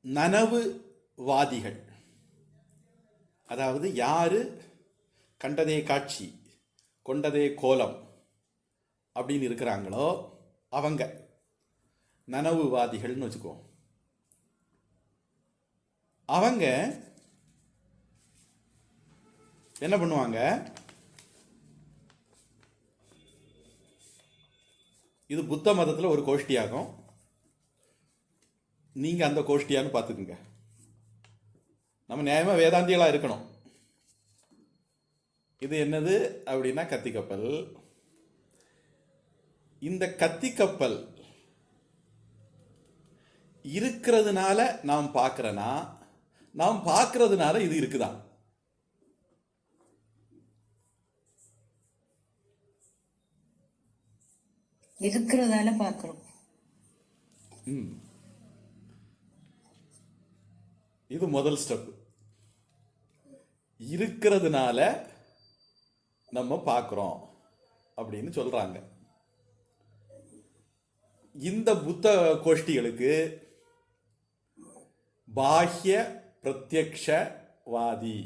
நனவுவாதிகள், அதாவது யாரு கண்டதே காட்சி கொண்டதே கோலம் அப்படின்னு இருக்கிறாங்களோ அவங்க நனவுவாதிகள்னு வச்சுக்கோ. அவங்க என்ன பண்ணுவாங்க? இது புத்த மதத்தில் ஒரு கோஷ்டியாகும். நீங்கள் அந்த கோஷ்டியான்னு பார்த்துக்குங்க. நம்ம நியாயமாக வேதாந்திகளாக இருக்கணும். இது என்னது அப்படின்னா கத்தி கப்பல். இந்த கத்தி கப்பல் இருக்கிறதுனால நாம் பார்க்கிறனா, நாம் பார்க்கறதுனால இது இருக்குதா? இருக்கிறதால பாக்குறோம். இது முதல் ஸ்டெப். இருக்கிறதுனால நம்ம பார்க்குறோம் அப்படின்னு சொல்றாங்க. இந்த புத்த கோஷ்டிகளுக்கு பாஹ்ய பிரத்யக்ஷவாதி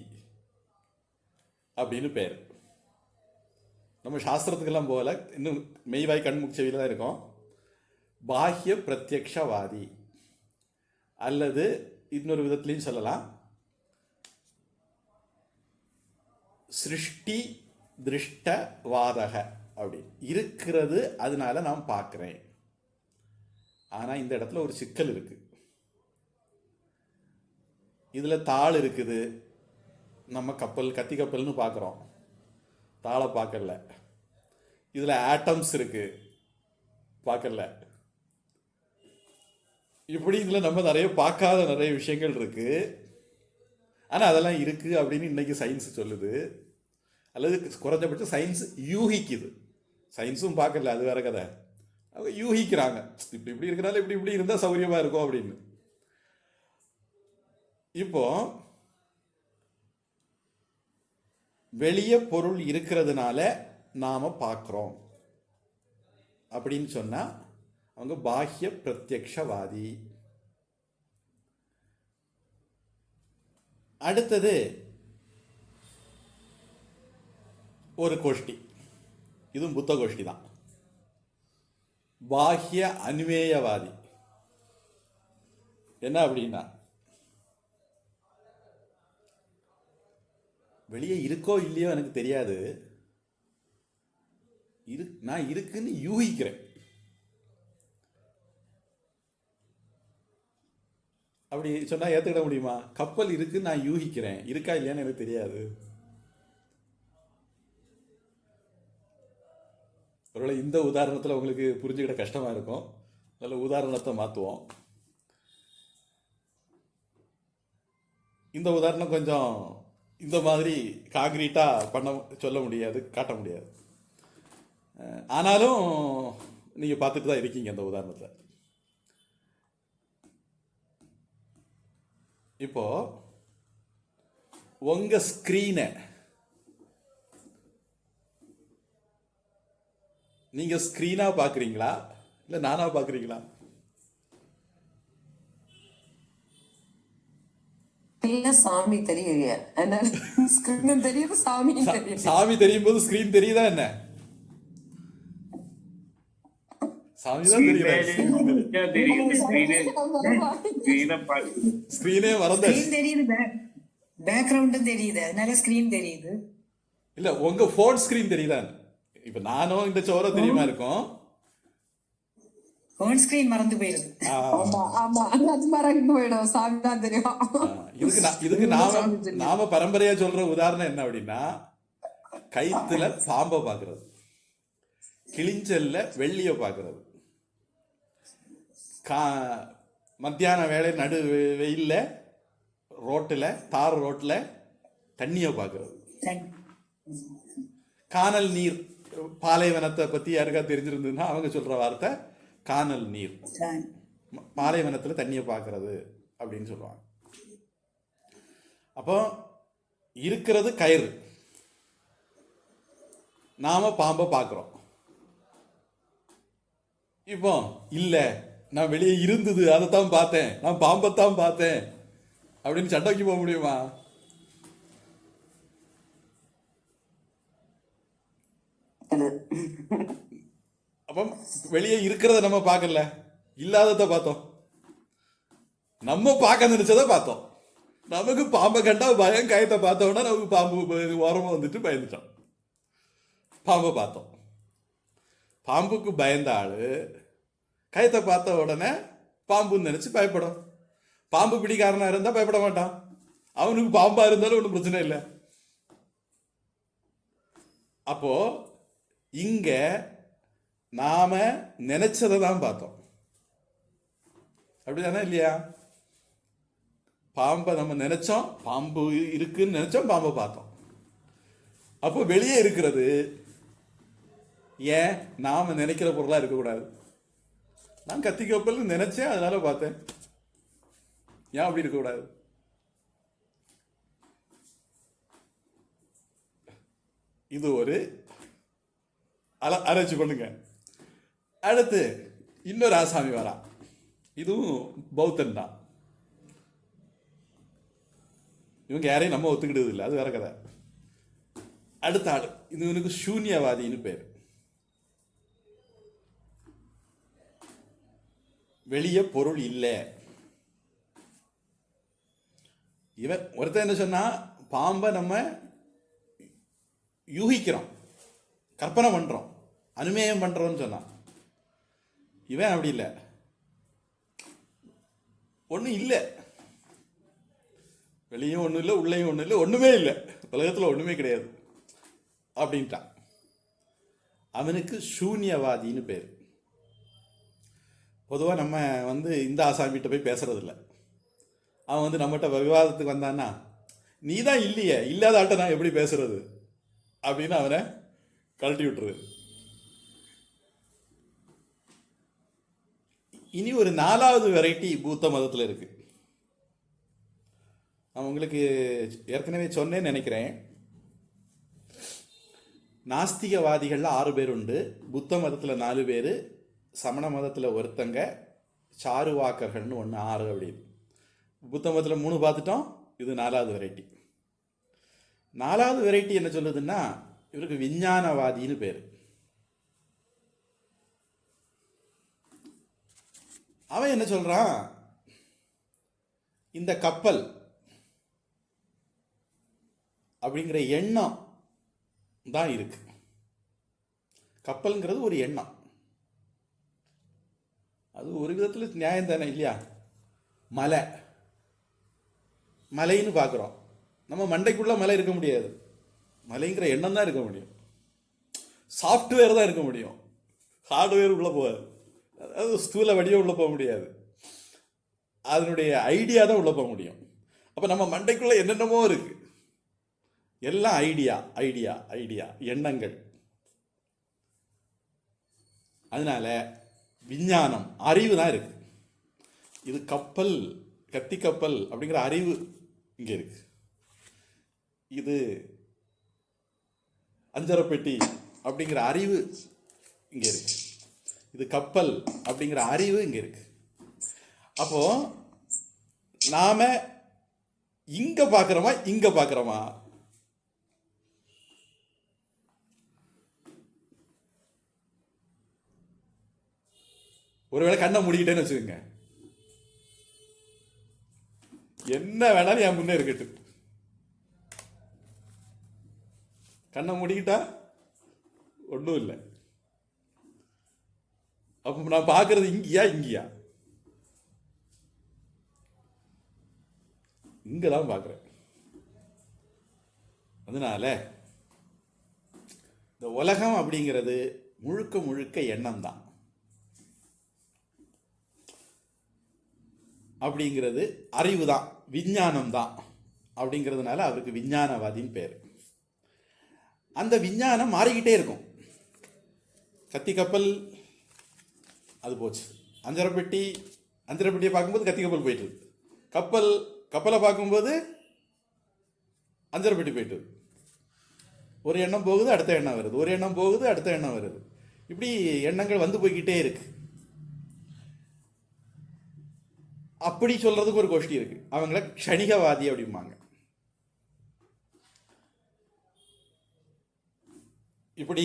அப்படின்னு பேர். நம்ம சாஸ்திரத்துக்கெல்லாம் போகல, இன்னும் மெய்வாய் கண்முச்சவியில் தான் இருக்கோம். பாஹ்ய பிரத்யக்ஷவாதி, அல்லது இன்னொரு விதத்திலையும் சொல்லலாம் சிருஷ்டி திருஷ்டவாதக. அப்படி இருக்கிறது, அதனால நான் பார்க்குறேன். ஆனால் இந்த இடத்துல ஒரு சிக்கல் இருக்கு. இதில் தாள் இருக்குது. நம்ம கப்பல் கத்தி கப்பல்னு பார்க்குறோம், தாளை பார்க்கல. இதில் ஆட்டம்ஸ் இருக்கு, பார்க்கல. இப்படி இதில் நம்ம நிறைய பார்க்காத நிறைய விஷயங்கள் இருக்கு. ஆனால் அதெல்லாம் இருக்கு அப்படின்னு இன்னைக்கு சயின்ஸ் சொல்லுது, அல்லது குறைஞ்சபட்சம் சயின்ஸ் யூகிக்குது. சயின்ஸும் பார்க்கல, அது வேற கதை. அவங்க யூகிக்கிறாங்க, இப்படி இப்படி இருக்கிறனால இப்படி இப்படி இருந்தால் சௌகரியமா இருக்கும் அப்படின்னு. இப்போ வெளியே பொருள் இருக்கிறதுனால நாம பார்க்கிறோம் அப்படின்னு சொன்னா அவங்க பாஹ்ய பிரத்யக்ஷவாதி. அடுத்தது ஒரு கோஷ்டி, இதுவும் புத்த கோஷ்டி தான், பாஹ்ய அன்மேயவாதி. என்ன அப்படின்னா, வெளியே இருக்கோ இல்லையோ எனக்கு தெரியாது, நான் இருக்குன்னு யூகிக்கிறேன். அப்படி சொன்னா ஏத்துக்கிட முடியுமா? கப்பல் இருக்குன்னு நான் யூகிக்கிறேன், இருக்கா இல்லையான்னு எனக்கு தெரியாது. ஒருவேளை இந்த உதாரணத்தில் உங்களுக்கு புரிஞ்சுக்கிட கஷ்டமா இருக்கும், நல்ல உதாரணத்தை மாற்றுவோம். இந்த உதாரணம் கொஞ்சம் இந்த மாதிரி காங்கிரீட்டா சொல்ல முடியாது, காட்ட முடியாது. ஆனாலும் நீங்க பார்த்துட்டு தான் இருக்கீங்க இந்த உதாரணத்தை. இப்போ உங்க ஸ்கிரீனை நீங்க ஸ்கிரீனா பாக்குறீங்களா இல்ல நானா பாக்குறீங்களா? சாமி தெரியுது, சாமி தெரியும் போது ஸ்கிரீன் தெரியுதா என்ன? சாமி தான் தெரியுது, ஸ்கிரீனே மறந்து தெரியுது, பேக்ரவுண்டும் தெரியுது, அதனால ஸ்கிரீன் தெரியுது. இல்ல உங்க போன் ஸ்கிரீன் தெரியுதா? இப்ப நானும் இந்த சோர தெரியுமா இருக்கும், போன் ஸ்கிரீன் மறந்து போயிருது. சாமி தான் தெரியும். இதுக்கு நாம பரம்பரையா சொல்ற உதாரணம் என்ன அப்படின்னா, கைத்துல பாம்பை பாக்குறது, கிளிஞ்சல்ல வெள்ளிய பாக்குறது, மத்தியான வேலை நடு வெயில்ல ரோட்டுல தார் ரோட்ல தண்ணிய பாக்குறது, கானல் நீர், பாலைவனத்தை பத்தி யாருக்கா தெரிஞ்சிருந்ததுன்னா அவங்க சொல்ற வார்த்தை கானல் நீர், பாலைவனத்துல தண்ணியை பார்க்கறது அப்படின்னு சொல்லுவாங்க. அப்போ இருக்கிறது கயிறு, நாம பாம்பை பார்க்கிறோம். இப்போ இல்ல நான் வெளியே இருந்தது அதைத்தான் பார்த்தேன், நான் பாம்பைத்தான் பார்த்தேன் அப்படின்னு சண்டைக்கு போக முடியுமா? அப்ப வெளியே இருக்கிறத நம்ம பார்க்கல, இல்லாதத பார்த்தோம். நம்ம பார்க்க நினைச்சதை பார்த்தோம். நமக்கு பாம்பை கண்டா பயம், கயத்தை பார்த்தோம்னா நமக்கு பாம்பு ஓரமா வந்துட்டு பயந்துட்டோம், பாம்பை பார்த்தோம். பாம்புக்கு பயந்த ஆளு கயத்தை பார்த்த உடனே பாம்புன்னு நினைச்சு பயப்படும். பாம்பு பிடிக்காரனா இருந்தா பயப்பட மாட்டான். அவனுக்கு பாம்பா இருந்தாலும் ஒன்றும் பிரச்சனை இல்லை. அப்போ இங்க நாம நினைச்சதை தான் பார்த்தோம். அப்படிதானே இல்லையா? பாம்பை நம்ம நினைச்சோம், பாம்பு இருக்குன்னு நினைச்சோம், பாம்பை பார்த்தோம். அப்போ வெளியே இருக்கிறது ஏன் நாம நினைக்கிற பொருளா இருக்கக்கூடாது? நான் கத்தி கப்பல் நினைச்சேன், அதனால பார்த்தேன். ஏன் அப்படி இருக்கக்கூடாது? இது ஒரு ஆராய்ச்சி பண்ணுங்க. அடுத்து இன்னொரு ஆசாமி வரா. இதுவும் பௌத்தன் தான். இவங்க யாரையும் நம்ம ஒத்துக்கிட்டது இல்லை, அது வேற கதை. அடுத்த ஆடு இது இவனுக்கு சூன்யவாதின்னு பேர். வெளியே பொருள் இல்லை. இவன் ஒருத்தன் என்ன சொன்னா, பாம்பை நம்ம யூகிக்கிறோம், கற்பனை பண்றோம், அனுமேயம் பண்றோம்னு சொன்னான். இவன் அப்படி இல்லை, ஒன்றும் இல்லை, வெளியும் ஒன்றும் இல்லை, உள்ளேயும் ஒன்றும் இல்லை, ஒன்றுமே இல்லை, உலகத்தில் ஒன்றுமே கிடையாது அப்படின்ட்டான். அவனுக்கு சூன்யவாதின்னு பேர். பொதுவாக நம்ம இந்த ஆசாமிகிட்ட போய் பேசுறதில்ல. அவன் நம்மகிட்ட விவாதத்துக்கு வந்தான்னா, நீ தான் இல்லையே, இல்லாத ஆள்கிட்ட நான் எப்படி பேசுறது அப்படின்னு அவனை கழட்டி விட்டுருது. இனி ஒரு 4வது வெரைட்டி பூத்த மதத்தில் இருக்கு. நான் உங்களுக்கு ஏற்கனவே சொன்னேன்னு நினைக்கிறேன். நாஸ்திகவாதிகள்ல 6 பேர் உண்டு, புத்த மதத்தில் 4 பேர், சமண மதத்தில் ஒருத்தங்க, சாருவாக்கர்கள்னு ஒன்று 6 அப்படின்னு. புத்த மதத்தில் 3 பார்த்துட்டோம். இது 4வது வெரைட்டி. 4வது வெரைட்டி என்ன சொல்லுதுன்னா, இவருக்கு விஞ்ஞானவாதின்னு பேர். அவன் என்ன சொல்றான், இந்த கப்பல் அப்படிங்கிற எண்ணம் தான் இருக்கு. கப்பல்ங்கிறது ஒரு எண்ணம். அது ஒரு விதத்தில் நியாயம் தானே இல்லையா? மலைன்னு பார்க்குறோம், நம்ம மண்டைக்குள்ள மலை இருக்க முடியாது. மலைங்கிற எண்ணம் தான் இருக்க முடியும். சாஃப்ட்வேர் தான் இருக்க முடியும், ஹார்ட்வேர் உள்ள போகாது. அதாவது ஸ்தூல வடிவம் உள்ள போக முடியாது, அதனுடைய ஐடியா தான் உள்ள போக முடியும். அப்போ நம்ம மண்டைக்குள்ள என்னென்னமோ இருக்கு, எல்லாம் ஐடியா ஐடியா ஐடியா எண்ணங்கள். அதனால விஞ்ஞானம் அறிவு தான் இருக்கு. இது கப்பல், கத்தி கப்பல் அப்படிங்கிற அறிவு இங்க இருக்கு. இது அஞ்சரப்பெட்டி அப்படிங்கிற அறிவு இங்க இருக்கு. இது கப்பல் அப்படிங்கிற அறிவு இங்க இருக்கு. அப்போ நாம இங்க பார்க்கிறோமா இங்க பார்க்கிறோமா? ஒருவேளை கண்ணை மூடிக்கிட்டேன்னு வச்சுக்கோங்க, என்ன வேணாலும் என் முன்னே இருக்கட்டும். கண்ணை மூடிக்கிட்டா ஒன்றும் இல்லை. அப்போ நான் பார்க்கறது இங்கேயா? இங்கதான் பார்க்குறேன். அதனால இந்த உலகம் அப்படிங்கிறது முழுக்க முழுக்க எண்ணம் தான். அப்படிங்கிறது அறிவு தான், விஞ்ஞானம் தான். அப்படிங்கிறதுனால அவருக்கு விஞ்ஞானவாதின்னு பேர். அந்த விஞ்ஞானம் மாறிக்கிட்டே இருக்கும். கத்தி கப்பல் அது போச்சு, அஞ்சரைப்பெட்டியை பார்க்கும்போது கத்தி கப்பல் போயிட்டு, கப்பலை பார்க்கும்போது அஞ்சரைப்பெட்டி போயிட்டு. ஒரு எண்ணம் போகுது, அடுத்த எண்ணம் வருது, ஒரு எண்ணம் போகுது, அடுத்த எண்ணம் வருது. இப்படி எண்ணங்கள் வந்து போய்கிட்டே இருக்கு. அப்படி சொல்றதுக்கு ஒரு கோஷ்டி இருக்கு, அவங்கள க்ஷணிகவாதி அப்படிம்பாங்க. இப்படி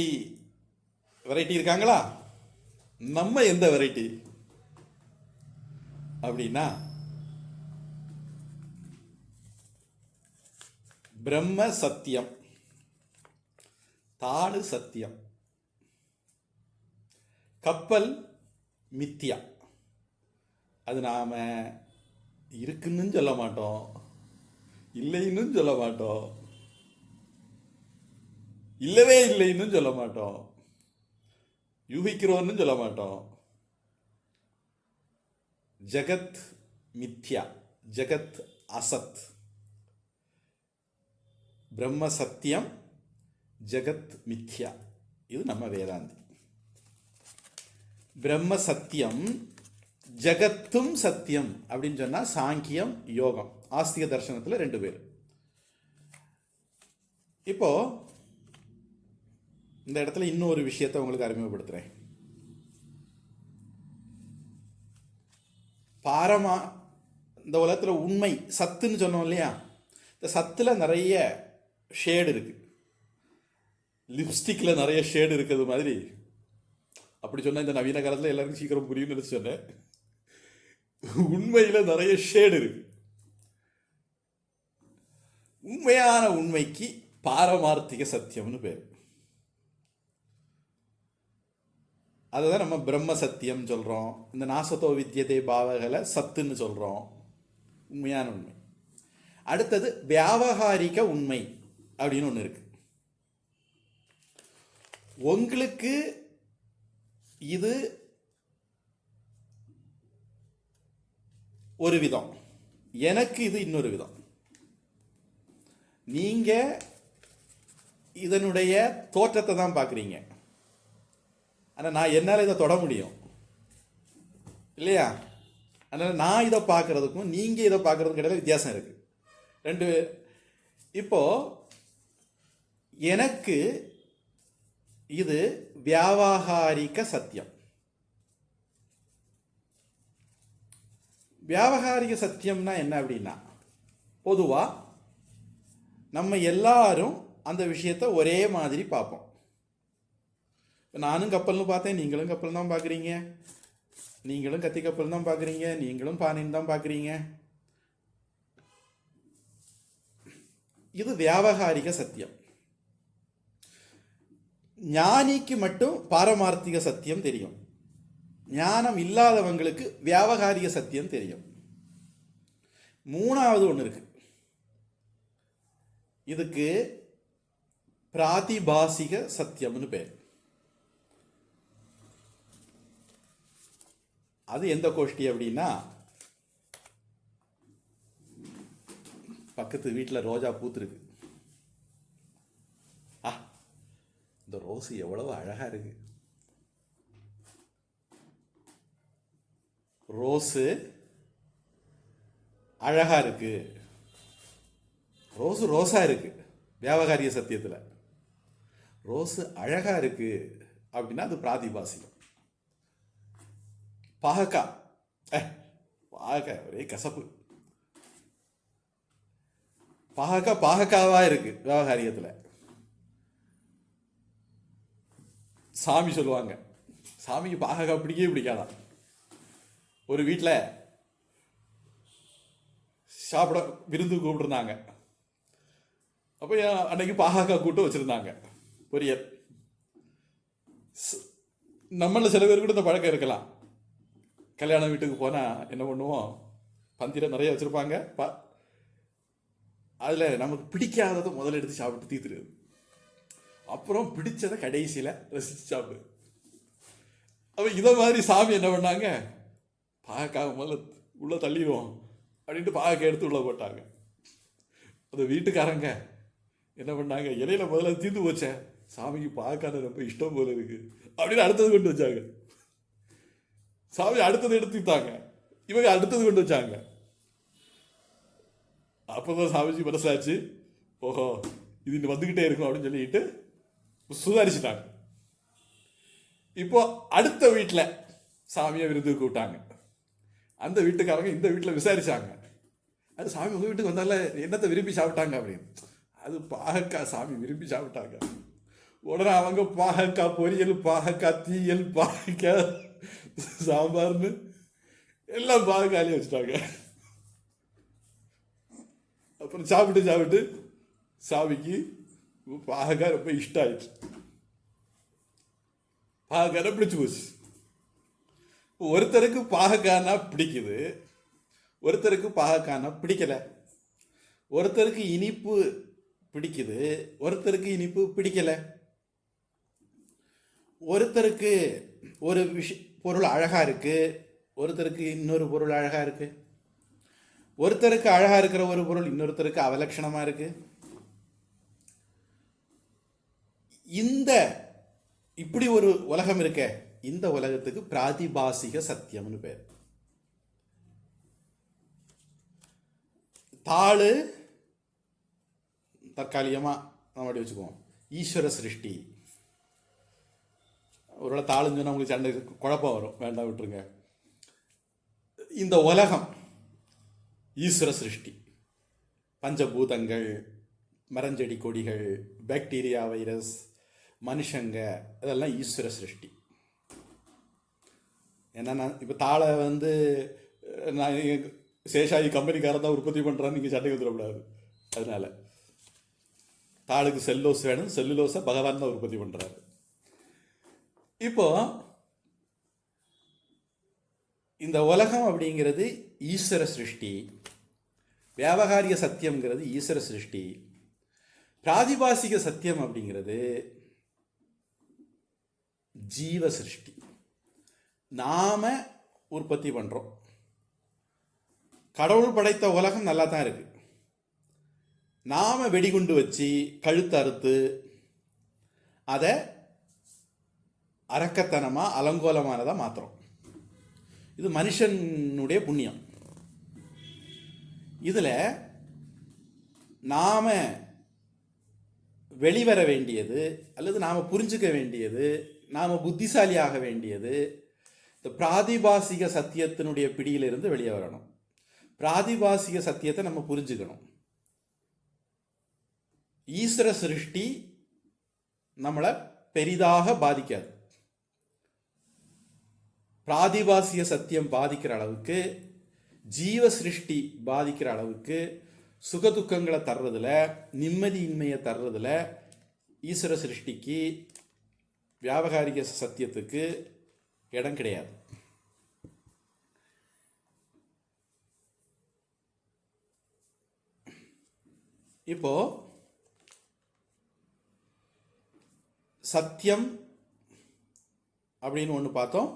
வெரைட்டி இருக்காங்களா? நம்ம எந்த வெரைட்டி அப்படின்னா, பிரம்ம சத்தியம், தாடு சத்தியம், கப்பல் மித்தியா, அது நாம் இருக்குன்னு சொல்ல மாட்டோம், இல்லைன்னு சொல்ல மாட்டோம், இல்லவே இல்லைன்னு சொல்ல மாட்டோம், யூகிக்கிறோன்னு சொல்ல மாட்டோம். ஜகத் மித்யா, ஜகத் அசத், பிரம்ம சத்தியம், ஜகத் மித்யா. இது நம்ம வேதாந்தி. பிரம்ம சத்தியம், ஜகத்தும் சத்தியம் அப்படின்னு சொன்னா சாங்கியம், யோகம், ஆஸ்திக தர்சனத்தில் 2 பேர். இப்போ இந்த இடத்துல இன்னொரு விஷயத்தை உங்களுக்கு அறிமுகப்படுத்துறேன். பாரமா இந்த உலகத்தில் உண்மை சத்துன்னு சொன்னோம் இல்லையா, இந்த சத்தில் நிறைய ஷேடு இருக்கு. லிப்ஸ்டிக்கில் நிறைய ஷேடு இருக்கிறது மாதிரி. அப்படி சொன்னால் இந்த நவீன காலத்தில் எல்லாருக்கும் சீக்கிரம் புரியும்னு நினச்சி சொன்னேன். உண்மையில் நிறைய ஷேடு இருக்கு. உண்மையான உண்மைக்கு பாரமார்த்திக சத்தியம்னு பேர். அதுதான் நம்ம பிரம்ம சத்தியம் சொல்கிறோம். இந்த நாசத்தோ வித்யதே பாவகளை சத்துன்னு சொல்கிறோம், உண்மையான உண்மை. அடுத்தது வியாவகாரிக உண்மை அப்படின்னு ஒன்று இருக்கு. உங்களுக்கு இது ஒரு விதம், எனக்கு இது இன்னொரு விதம். நீங்க இதனுடைய தோற்றத்தை தான் பார்க்குறீங்க, ஆனால் நான் என்னால் இதை தொட முடியும் இல்லையா? அதனால் நான் இதை பார்க்குறதுக்கும் நீங்கள் இதை பார்க்குறதுக்கும் இடையில வித்தியாசம் இருக்குது. 2 இப்போ எனக்கு இது வியாவகாரிக சத்தியம். வியாவகாரிக சத்தியம்னா என்ன அப்படின்னா, பொதுவாக நம்ம எல்லாரும் அந்த விஷயத்தை ஒரே மாதிரி பார்ப்போம். நானும் கப்பல்னு பார்த்தேன், நீங்களும் கப்பல் தான் பார்க்குறீங்க, நீங்களும் கத்தி கப்பல் தான் பார்க்குறீங்க, நீங்களும் பானின்னு தான் பார்க்குறீங்க. இது வியாவகாரிக சத்தியம். ஞானிக்கு மட்டும் பாரமார்த்திக சத்தியம் தெரியும், ஞானம் இல்லாதவங்களுக்கு வியாவகாரிக சத்தியம் தெரியும். 3வது ஒன்று இருக்கு, இதுக்கு பிராதிபாசிக சத்தியம்னு பேர். அது எந்த கோஷ்டி அப்படின்னா, பக்கத்து வீட்டில் ரோஜா பூத்துருக்கு. இந்த ரோஸு எவ்வளவு அழகா இருக்கு, ரோஸு அழகா இருக்கு, ரோஸு ரோஸா இருக்கு. வியாவகாரிய சத்தியத்தில் ரோஸு அழகா இருக்கு அப்படின்னா அது பிராதிபாசிகம். பாகக்காய் ஒரே கசப்பு, பாகக்காவா இருக்கு வியாவகாரியத்தில். சாமி சொல்லுவாங்க, சாமிக்கு பாகக்காய் பிடிக்கவே பிடிக்காதான். ஒரு வீட்டில் சாப்பிட விருந்து கூப்பிட்டுருந்தாங்க. அப்போ அன்னைக்கு பாகக்காய் கூட்டம் வச்சுருந்தாங்க, பொரியல். நம்மள சில பேர் கூட இந்த பழக்கம் இருக்கலாம். கல்யாண வீட்டுக்கு போனால் என்ன பண்ணுவோம், பந்தியில் நிறைய வச்சுருப்பாங்க, அதில் நமக்கு பிடிக்காததை முதல்ல எடுத்து சாப்பிட்டு தீத்துருது, அப்புறம் பிடிச்சதை கடைசியில் ரசித்து சாப்பிடு. அப்போ இதை மாதிரி சாமி என்ன பண்ணாங்க, பாகக்காய் முதல்ல உள்ளே தள்ளிடுவோம் அப்படின்ட்டு பாகக்காய் எடுத்து உள்ளே போட்டாங்க. அந்த வீட்டுக்காரங்க என்ன பண்ணாங்க, இலையில முதல்ல தீர்ந்து போச்சேன், சாமிக்கு பாகக்காய் ரொம்ப இஷ்டம் போல இருக்கு அப்படின்னு அடுத்தது கொண்டு வச்சாங்க. சாமி அடுத்தது எடுத்துட்டாங்க, இவங்க அடுத்தது கொண்டு வச்சாங்க. அப்போதான் சாமிஜி மனசாச்சு, ஓஹோ இது வந்துக்கிட்டே இருக்கும் அப்படின்னு சொல்லிட்டு சுதாரிச்சுட்டாங்க. இப்போ அடுத்த வீட்டில் சாமியை விருந்துக்கு கூப்பிட்டாங்க. அந்த வீட்டுக்காரங்க இந்த வீட்டில் விசாரிச்சாங்க, அது சாமி உங்கள் வீட்டுக்கு வந்தால என்னத்தை விரும்பி சாப்பிட்டாங்க அப்படின்னு. அது பாகக்காய் சாமி விரும்பி சாப்பிட்டாங்க. உடனே அவங்க பாகக்காய் பொரியல், பாகக்காய் தீயல், பாகக்காய் சாம்பார்னு எல்லாம் பாகக்காயிலே வச்சுட்டாங்க. அப்புறம் சாப்பிட்டு சாமிக்கு பாகக்காய் ரொம்ப இஷ்டம் ஆயிடுச்சு, பாகக்காய் பிடிச்சு போச்சு. ஒருத்தருக்கு பாகக்கானா பிடிக்குது, ஒருத்தருக்கு பாகக்கானா பிடிக்கல. ஒருத்தருக்கு இனிப்பு பிடிக்குது, ஒருத்தருக்கு இனிப்பு பிடிக்கல. ஒருத்தருக்கு ஒரு பொருள் அழகா இருக்கு, ஒருத்தருக்கு இன்னொரு பொருள் அழகா இருக்கு. ஒருத்தருக்கு அழகா இருக்கிற ஒரு பொருள் இன்னொருத்தருக்கு அவலட்சணமா இருக்கு. இந்த இப்படி ஒரு உலகம் இருக்க, இந்த உலகத்துக்கு பிராதிபாசிக சத்தியம்னு பேர். தாளு தற்காலிகமா நம்ம அப்படி வச்சுக்குவோம், ஈஸ்வர சிருஷ்டி. ஒருவேளை தாளுன்னு சொன்னா உங்களுக்கு சண்டை குழப்பம் வரும், வேண்டாம் விட்டுருங்க. இந்த உலகம் ஈஸ்வர சிருஷ்டி. பஞ்சபூதங்கள், மரஞ்செடி கொடிகள், பாக்டீரியா, வைரஸ், மனுஷங்க, இதெல்லாம் ஈஸ்வர சிருஷ்டி. ஏன்னா இப்போ தாளை நான் சேஷாயி கம்பெனிக்காரன் தான் உற்பத்தி பண்ணுறான்னு நீங்கள் சண்டை வந்துடக்கூடாது. அதனால தாளுக்கு செல்லோஸ் வேணும், செல்லுலோஸை பகவான் தான் உற்பத்தி பண்ணுறாரு. இப்போ இந்த உலகம் அப்படிங்கிறது ஈஸ்வர சிருஷ்டி, வியாபகாரிக சத்தியம்ங்கிறது ஈஸ்வர சிருஷ்டி, பிராதிபாசிக சத்தியம் அப்படிங்கிறது ஜீவ சிருஷ்டி. நாம உற்பத்தி பண்றோம். கடவுள் படைத்த உலகம் நல்லா தான் இருக்கு. நாம வெடிகுண்டு வச்சு கழுத்து அறுத்து அதை அரக்கத்தனமா அலங்கோலமானதா மாத்துறோம். இது மனுஷனுடைய புண்ணியம். இதுல நாம வெளிவர வேண்டியது, அல்லது நாம புரிஞ்சுக்க வேண்டியது, நாம புத்திசாலியாக வேண்டியது, இந்த பிராதிபாசிக சத்தியத்தினுடைய பிடியிலிருந்து வெளியே வரணும். பிராதிபாசிக சத்தியத்தை நம்ம புரிஞ்சுக்கணும். ஈஸ்வர சிருஷ்டி நம்மளை பெரிதாக பாதிக்காது. பிராதிபாசிக சத்தியம் பாதிக்கிற அளவுக்கு, ஜீவ சிருஷ்டி பாதிக்கிற அளவுக்கு, சுகதுக்கங்களை தர்றதுல, நிம்மதியின்மையை தர்றதுல ஈஸ்வர சிருஷ்டிக்கு, வியாபகாரிக சத்தியத்துக்கு இடம் கிடையாது. இப்போ சத்தியம் அப்படின்னு ஒன்று பார்த்தோம்.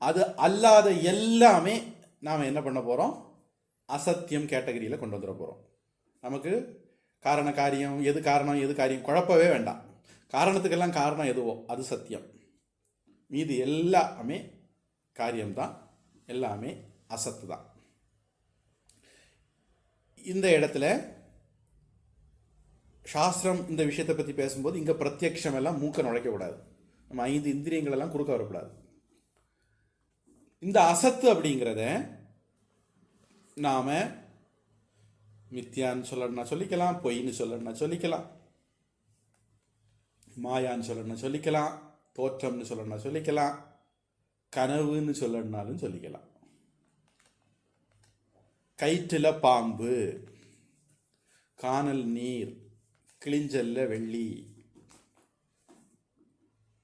அது அல்லாத எல்லாமே நாம் என்ன பண்ண போகிறோம்? அசத்தியம் கேட்டகரியில் கொண்டு வந்துட போகிறோம். நமக்கு காரண காரியம், எது காரணம் எது காரியம் குழப்பவே வேண்டாம். காரணத்துக்கெல்லாம் காரணம் எதுவோ அது சத்தியம். மீது எல்லாமே காரியம்தான், எல்லாமே அசத்து தான். இந்த இடத்துல சாஸ்திரம் இந்த விஷயத்தை பற்றி பேசும்போது இங்கே பிரத்யக்ஷம் எல்லாம் மூக்க நுழைக்கக்கூடாது. நம்ம 5 இந்திரியங்கள் எல்லாம் குறுக்க வரக்கூடாது. இந்த அசத்து அப்படிங்கிறத நாம மித்யான்னு சொல்லணும்னா சொல்லிக்கலாம், பொய்ன்னு சொல்லணும்னா சொல்லிக்கலாம், மாயான்னு சொல்லணும்னா சொல்லிக்கலாம், தோற்றம்னு சொல்லணும்னா சொல்லிக்கலாம், கனவுன்னு சொல்லணும்னாலும் சொல்லிக்கலாம். கயிற்றுல பாம்பு, காணல் நீர், கிளிஞ்சல்ல வெள்ளி,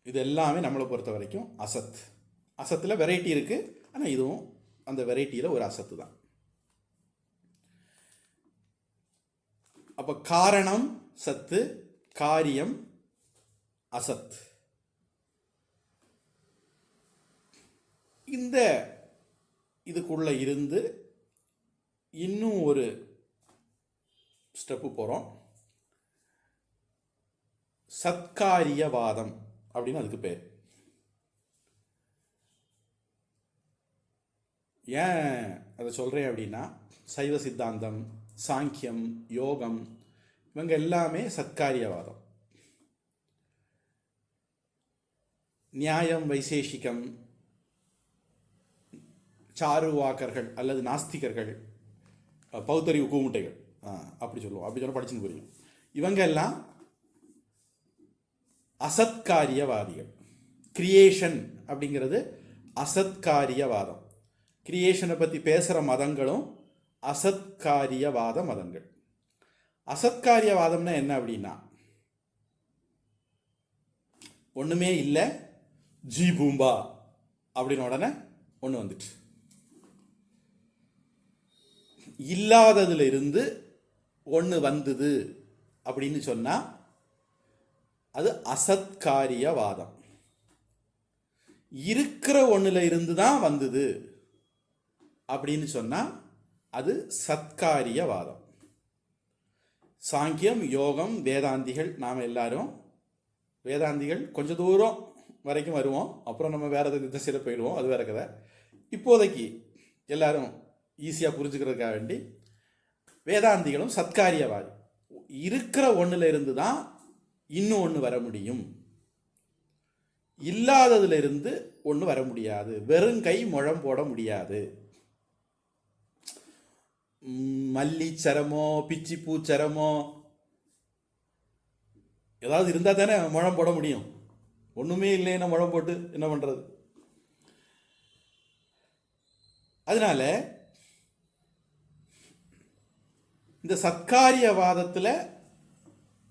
இது எல்லாமே நம்மளை பொறுத்த வரைக்கும் அசத். அசத்தில் வெரைட்டி இருக்கு, ஆனால் இதுவும் அந்த வெரைட்டியில் ஒரு அசத்து தான். அப்போ காரணம் சத்து, காரியம் அசத். இந்த இதுக்குள்ள இருந்து இன்னும் ஒரு ஸ்டெப்பு போகிறோம். சத்காரியவாதம் அப்படின்னு அதுக்கு பேர். ஏன் அதை சொல்கிறேன் அப்படின்னா, சைவ சித்தாந்தம், சாங்கியம், யோகம், இவங்க எல்லாமே சத்காரியவாதம். நியாயம், வைசேஷிகம், சாருவாக்கர்கள் அல்லது நாஸ்திகர்கள், பௌத்தறிவு கூமுட்டைகள் அப்படி சொல்லுவோம். அப்படி சொல்ல படிச்சுன்னு புரியும். இவங்க எல்லாம் அசத்காரியவாதிகள். கிரியேஷன் அப்படிங்கிறது அசத்காரியவாதம். கிரியேஷனை பற்றி பேசுகிற மதங்களும் அசத்காரியவாத மதங்கள். அசத்காரியவாதம்னா என்ன அப்படின்னா, ஒன்றுமே இல்லை, ஜி பூம்பா அப்படின்னு உடனே ஒன்று வந்துட்டு. இல்லாததுல இருந்து ஒன்று வந்தது அப்படின்னு சொன்னால் அது அசத்காரியவாதம். இருக்கிற ஒன்றுல இருந்து தான் வந்தது அப்படின்னு சொன்னால் அது சத்காரியவாதம். சாங்கியம், யோகம், வேதாந்திகள், நாம் எல்லாரும் வேதாந்திகள் கொஞ்சம் தூரம் வரைக்கும் வருவோம், அப்புறம் நம்ம வேற திசையில் போயிடுவோம், அது வேற கதை. இப்போதைக்கு எல்லாரும் ஈஸியாக புரிஞ்சுக்கிறதுக்காக வேண்டி வேதாந்திகளும் சத்காரியவாதி. இருக்கிற ஒன்றுல இருந்து தான் இன்னும் ஒன்று வர முடியும், இல்லாததுல இருந்து ஒன்று வர முடியாது, வெறும் கை முழம் போட முடியாது. மல்லிச்சரமோ பிச்சிப்பூச்சரமோ ஏதாவது இருந்தால் தானே முழம் போட முடியும். ஒன்றுமே இல்லைன்னா முழம் போட்டு என்ன பண்ணுறது? அதனால இந்த சத்காரியவாதத்தில்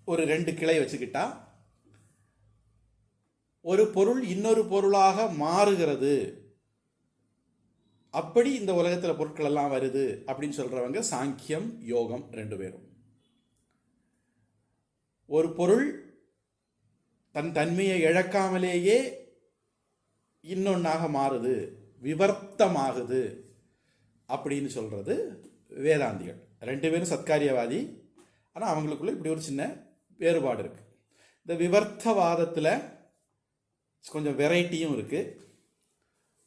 ஒரு 2 கிளை வச்சுக்கிட்டா ஒரு பொருள் இன்னொரு பொருளாக மாறுகிறது, அப்படி இந்த உலகத்தில் பொருட்கள் எல்லாம் வருது அப்படின்னு சொல்றவங்க சாங்கியம், யோகம் 2 பேரும். ஒரு பொருள் தன் தன்மையை இழக்காமலேயே இன்னொன்னாக மாறுது, விவர்த்தமாகுது அப்படின்னு சொல்றது வேதாந்திகள். 2 பேரும் சத்காரியவாதி, ஆனால் அவங்களுக்குள்ள இப்படி ஒரு சின்ன வேறுபாடு இருக்கு. இந்த விவர்த்தவாதத்தில் கொஞ்சம் வெரைட்டியும் இருக்கு.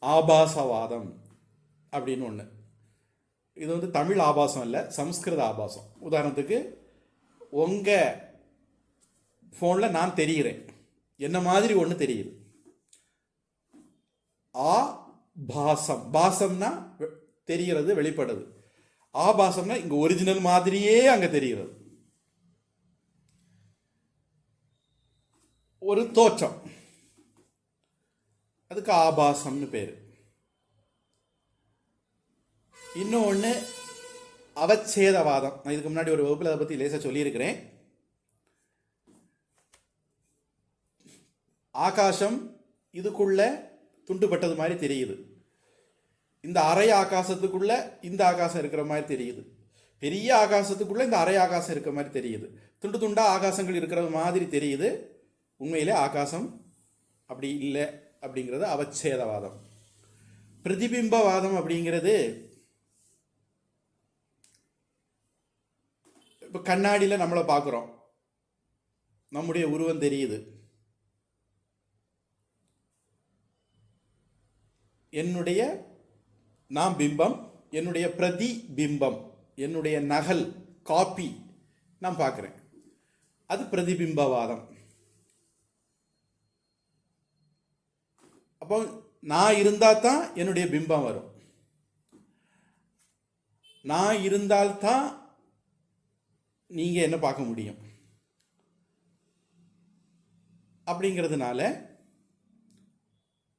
ஆபாசவாதம் அப்படின்னு ஒன்று. இது வந்து தமிழ் ஆபாசம் இல்லை, சம்ஸ்கிருத ஆபாசம். உதாரணத்துக்கு உங்கள் ஃபோனில் நான் தெரிகிறேன், என்ன மாதிரி ஒன்று தெரியுது. ஆபாசம், பாசம்னா தெரிகிறது, வெளிப்படுது. ஆபாசம்னா இங்க ஒரிஜினல் மாதிரியே அங்க தெரிகிறது, ஒரு தோற்றம், அதுக்கு ஆபாசம்னு பேரு. இன்னொன்று அவச்சேதவாதம். நான் இதுக்கு முன்னாடி ஒரு வகுப்பில் அதை பற்றி லேசாக சொல்லியிருக்கிறேன். ஆகாசம் இதுக்குள்ள துண்டுபட்டது மாதிரி தெரியுது, இந்த அரை ஆகாசத்துக்குள்ள இந்த ஆகாசம் இருக்கிற மாதிரி தெரியுது, பெரிய ஆகாசத்துக்குள்ள இந்த அரை ஆகாசம் இருக்கிற மாதிரி தெரியுது, துண்டு துண்டா ஆகாசங்கள் இருக்கிறது மாதிரி தெரியுது. உண்மையிலே ஆகாசம் அப்படி இல்லை அப்படிங்கிறது அவச்சேதவாதம். பிரதிபிம்பவாதம் அப்படிங்கிறது இப்போ கண்ணாடியில் நம்மளை பார்க்குறோம், நம்முடைய உருவம் தெரியுது, என்னுடைய நான் பிம்பம், என்னுடைய பிரதிபிம்பம், என்னுடைய நகல், காப்பி நான் பார்க்குறேன், அது பிரதிபிம்பவாதம். அப்போ நான் இருந்தால் தான் என்னுடைய பிம்பம் வரும், நான் இருந்தால்தான் நீங்கள் என்ன பார்க்க முடியும். அப்படிங்கிறதுனால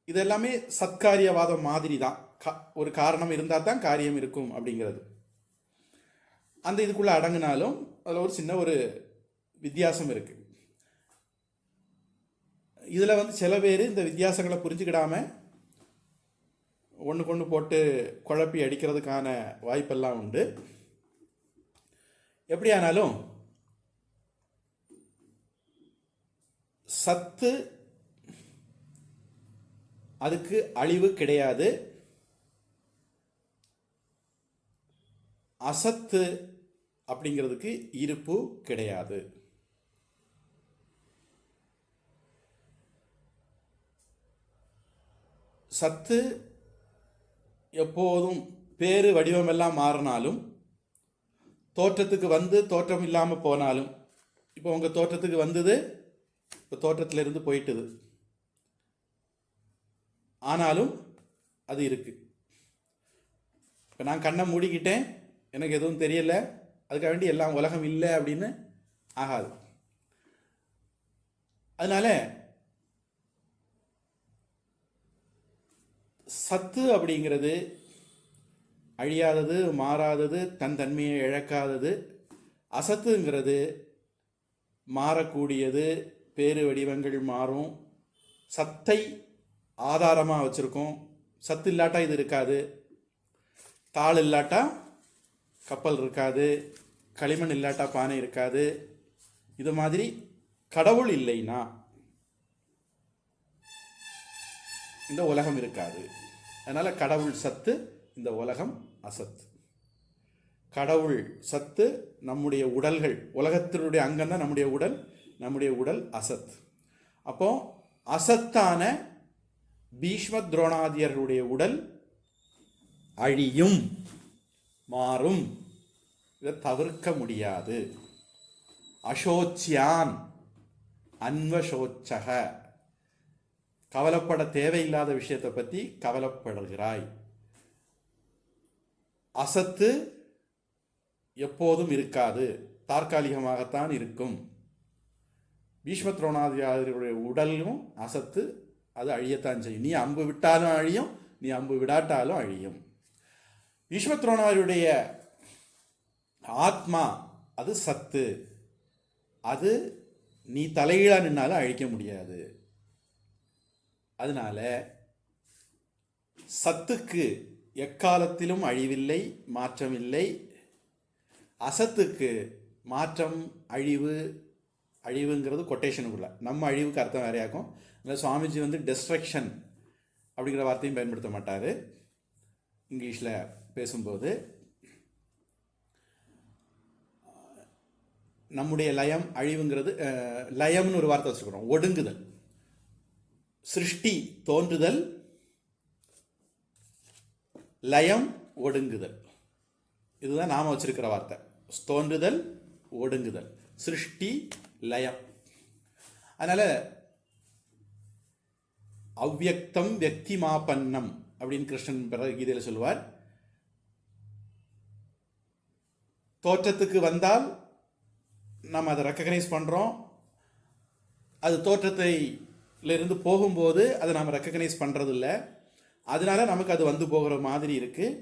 இதெல்லாமே சத்காரியவாதம் மாதிரி தான். ஒரு காரணம் இருந்தால் தான் காரியம் இருக்கும் அப்படிங்கிறது அந்த இதுக்குள்ள அடங்கினாலும் அதில் ஒரு சின்ன ஒரு வித்தியாசம் இருக்கு. இதில் வந்து சில பேர் இந்த வித்தியாசங்களை புரிஞ்சுக்கிடாம ஒன்று கொண்டு போட்டு குழப்பி அடிக்கிறதுக்கான வாய்ப்பெல்லாம் உண்டு. எப்படியானாலும் சத்து அதுக்கு அழிவு கிடையாது, அசத்து அப்படிங்கிறதுக்கு இருப்பு கிடையாது. சத்து எப்போதும் பேரு வடிவம் எல்லாம் மாறினாலும், தோற்றத்துக்கு வந்து தோற்றம் இல்லாமல் போனாலும், இப்போ உங்கள் தோற்றத்துக்கு வந்தது, இப்போ தோற்றத்திலிருந்து போயிட்டுது, ஆனாலும் அது இருக்கு. இப்போ நான் கண்ணை மூடிக்கிட்டேன், எனக்கு எதுவும் தெரியல, அதுக்காக வேண்டி எல்லாம் உலகம் இல்லை அப்படின்னு ஆகாது. அதனால சத்து அப்படிங்கிறது அழியாதது, மாறாதது, தன் தன்மையை இழக்காதது. அசத்துங்கிறது மாறக்கூடியது, பேரு வடிவங்கள் மாறும், சத்தை ஆதாரமாக வச்சுருக்கோம், சத்து இல்லாட்டா இது இருக்காது, தாள் இல்லாட்டா கப்பல் இருக்காது, களிமண் இல்லாட்டா பானை இருக்காது. இது மாதிரி கடவுள் இல்லைன்னா இந்த உலகம் இருக்காது. அதனால் கடவுள் சத்து, இந்த உலகம் அசத்து. கடவுள் சத்து, நம்முடைய உடல்கள், உலகத்தினுடைய அங்கம் தான் நம்முடைய உடல், நம்முடைய உடல் அசத். அப்போ அசத்தான பீஷ்ம துரோணாதியர்களுடைய உடல் அழியும், மாறும். இதை தவிர்க்க முடியாது. அசோச்சியான் அன்வசோச்சக, கவலைப்பட தேவையில்லாத விஷயத்தை பற்றி கவலைப்படுகிறாய். அசத்து எப்போதும் இருக்காது, தற்காலிகமாகத்தான் இருக்கும். பீஷ்ம துரோணாதியாருடைய உடலும் அசத்து, அது அழியத்தான் செய்யும். நீ அம்பு விட்டாலும் அழியும், நீ அம்பு விடாட்டாலும் அழியும். பீஷ்ம துரோணாதியுடைய ஆத்மா அது சத்து, அது நீ தலைகீழா நின்னாலும் அழிக்க முடியாது. அதனால சத்துக்கு எக்காலத்திலும் அழிவில்லை, மாற்றமில்லை. அசத்துக்கு மாற்றம், அழிவு. அழிவுங்கிறது கொட்டேஷனுக்குள்ள, நம்ம அழிவுக்கு அர்த்தம் வேறையாக்கும். இல்லை, சுவாமிஜி வந்து டெஸ்ட்ரக்ஷன் அப்படிங்கிற வார்த்தையும் பயன்படுத்த மாட்டார் இங்கிலீஷில் பேசும்போது. நம்முடைய லயம், அழிவுங்கிறது, லயம்னு ஒரு வார்த்தை வச்சுக்கிறோம், ஒடுங்குதல். சிருஷ்டி தோன்றுதல், லயம் ஒடுங்குதல். இதுதான் நாம வச்சிருக்கிற வார்த்தை. தோன்றுதல், ஒடுங்குதல், சிருஷ்டி, லயம். அதனால அவ்யக்தம் வியக்திமாபன்னம் அப்படின்னு கிருஷ்ணன் கீதையில் சொல்லுவார். தோற்றத்துக்கு வந்தால் நம்ம அதை ரெக்கக்னைஸ் பண்ணுறோம். அது தோற்றத்திலிருந்து போகும்போது அதை நம்ம ரெக்கக்னைஸ் பண்ணுறதில்ல. அதனால நமக்கு அது வந்து போகிற மாதிரி இருக்குது.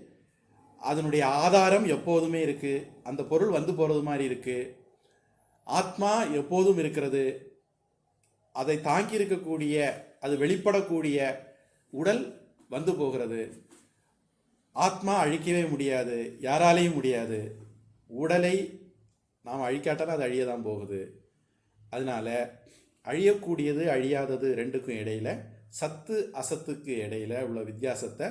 அதனுடைய ஆதாரம் எப்போதுமே இருக்குது, அந்த பொருள் வந்து போகிறது மாதிரி இருக்குது. ஆத்மா எப்போதும் இருக்கிறது. அதை தாங்கி இருக்கக்கூடிய, அது வெளிப்படக்கூடிய உடல் வந்து போகிறது. ஆத்மா அழிக்கவே முடியாது, யாராலையும் முடியாது. உடலை நாம் அழிக்காட்டாலும் அது அழிய தான் போகுது. அதனால அழியக்கூடியது, அழியாதது ரெண்டுக்கும் இடையில, சத்து அசத்துக்கு இடையில உள்ள வித்தியாசத்தை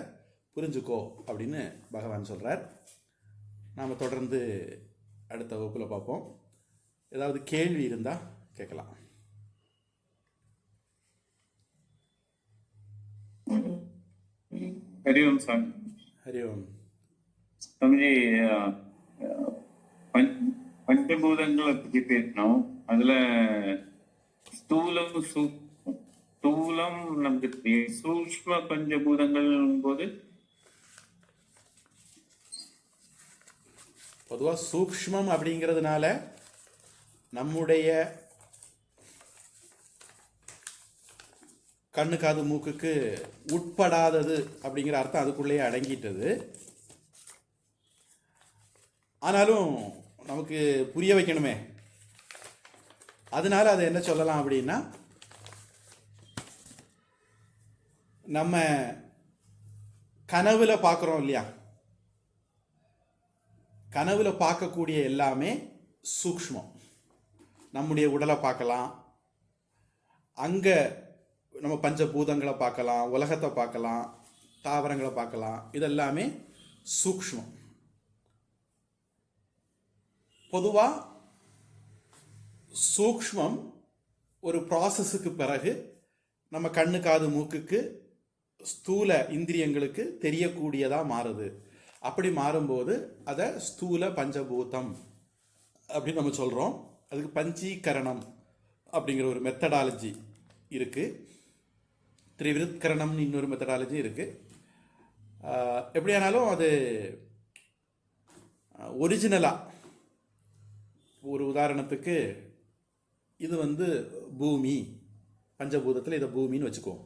புரிஞ்சுக்கோ அப்படின்னு பகவான் சொல்கிறார். நாம் தொடர்ந்து அடுத்த வகுப்பில் பார்ப்போம். ஏதாவது கேள்வி இருந்தால் கேட்கலாம். हरि ओम स्वामी. हरि ओम. स्वामी பஞ்சபூதங்களை பற்றி பேசினோம். அதுல ஸ்தூலம் நமக்கு தெரியும். சூக்ஷ்ம பஞ்சபூதங்கள் போது பொதுவாக சூக்ஷ்மம் அப்படிங்கிறதுனால நம்முடைய கண்ணு காது மூக்குக்கு உட்படாதது அப்படிங்கிற அர்த்தம் அதுக்குள்ளேயே அடங்கிட்டது. ஆனாலும் நமக்கு புரிய வைக்கணுமே, அதனால அதை என்ன சொல்லலாம் அப்படின்னா, நம்ம கனவுல பார்க்குறோம் இல்லையா, கனவுல பார்க்கக்கூடிய எல்லாமே சூக்ஷ்மம். நம்முடைய உடலை பார்க்கலாம், அங்கே நம்ம பஞ்சபூதங்களை பார்க்கலாம், உலகத்தை பார்க்கலாம், தாவரங்களை பார்க்கலாம். இதெல்லாமே சூக்ஷ்மம். பொதுவாக சூக்ஷ்மம் ஒரு ப்ராசஸுக்கு பிறகு நம்ம கண்ணு காது மூக்குக்கு ஸ்தூல இந்திரியங்களுக்கு தெரியக்கூடியதாக மாறுது. அப்படி மாறும்போது அதை ஸ்தூல பஞ்சபூதம் அப்படின்னு நம்ம சொல்கிறோம். அதுக்கு பஞ்சீகரணம் அப்படிங்கிற ஒரு மெத்தடாலஜி இருக்குது. திரிவிருத்கரணம்னு இன்னொரு மெத்தடாலஜி இருக்குது. எப்படியானாலும் அது ஒரிஜினலாக, ஒரு உதாரணத்துக்கு இது வந்து பூமி, பஞ்சபூதத்தில் இதை பூமின்னு வச்சுக்குவோம்.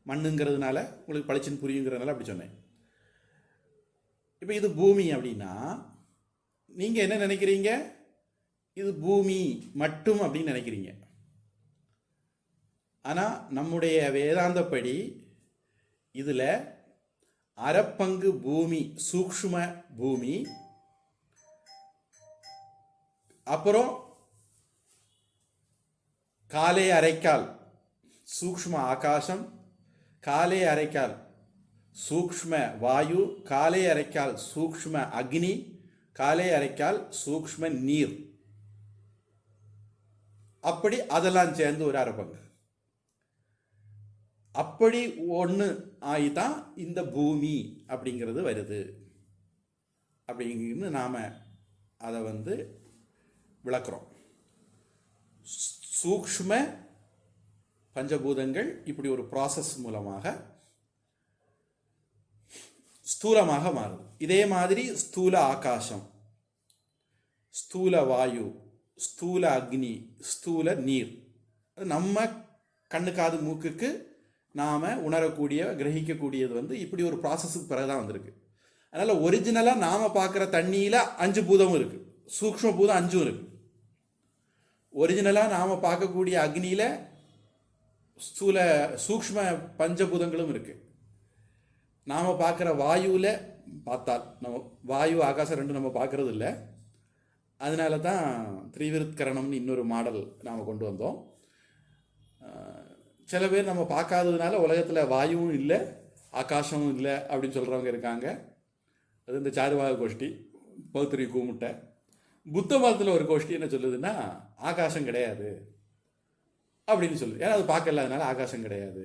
மண்ணுங்கிறதுனால உங்களுக்கு பளிச்சுன்னு புரியுங்கிறதுனால அப்படி சொன்னேன். இப்போ இது பூமி அப்படின்னா நீங்கள் என்ன நினைக்கிறீங்க? இது பூமி மட்டும் அப்படின்னு நினைக்கிறீங்க. ஆனால் நம்முடைய வேதாந்தப்படி இதில் அரைப்பங்கு பூமி சூக்ஷ்ம பூமி, அப்புறம் காலே அரைக்கால் சூக்ஷ்ம ஆகாசம், காலே அரைக்கால் சூக்ஷ்ம வாயு, காலே அரைக்கால் சூக்ஷ்ம அக்னி, காலே அரைக்கால் சூக்ஷ்ம நீர். அப்படி அதெல்லாம் சேர்ந்து ஒரு அரைப்பங்கு. அப்படி ஒன்று ஆகிதான் இந்த பூமி அப்படிங்கிறது வருது. அப்படிங்கிறது நாம் அதை விளக்குறோம். சூக்ஷ்ம பஞ்சபூதங்கள் இப்படி ஒரு ப்ராசஸ் மூலமாக ஸ்தூலமாக மாறுது. இதே மாதிரி ஸ்தூல ஆகாசம், ஸ்தூல வாயு, ஸ்தூல அக்னி, ஸ்தூல நீர், நம்ம கண்ணு காது மூக்குக்கு நாம் உணரக்கூடிய கிரகிக்கக்கூடியது இப்படி ஒரு ப்ராசஸுக்கு பிறகு தான் வந்திருக்கு. அதனால் ஒரிஜினலாக நாம் பார்க்குற தண்ணியில் 5 பூதமும் இருக்குது, சூக்ஷ்ம பூதம் 5 இருக்குது. ஒரிஜினலாக நாம் பார்க்கக்கூடிய அக்னியில் ஸ்தூல சூக்ஷ்ம பஞ்சபூதங்களும் இருக்குது. நாம் பார்க்குற வாயுவில் பார்த்தால் நம்ம வாயு ஆகாசம் ரெண்டும் நம்ம பார்க்குறது இல்லை. அதனால தான் திரிவிருத்கரணம்னு இன்னொரு மாடல் நாம் கொண்டு வந்தோம். சில பேர் நம்ம பார்க்காததுனால உலகத்தில் வாயுவும் இல்லை ஆகாசமும் இல்லை அப்படின்னு சொல்கிறவங்க இருக்காங்க. அது இந்த சாருவாக கோஷ்டி, பௌத்திரி கூமுட்டை. புத்த மதத்தில் ஒரு கோஷ்டி என்ன சொல்லுதுன்னா ஆகாசம் கிடையாது அப்படின்னு சொல்லுது. ஏன்னா அது பார்க்கல, அதனால ஆகாசம் கிடையாது.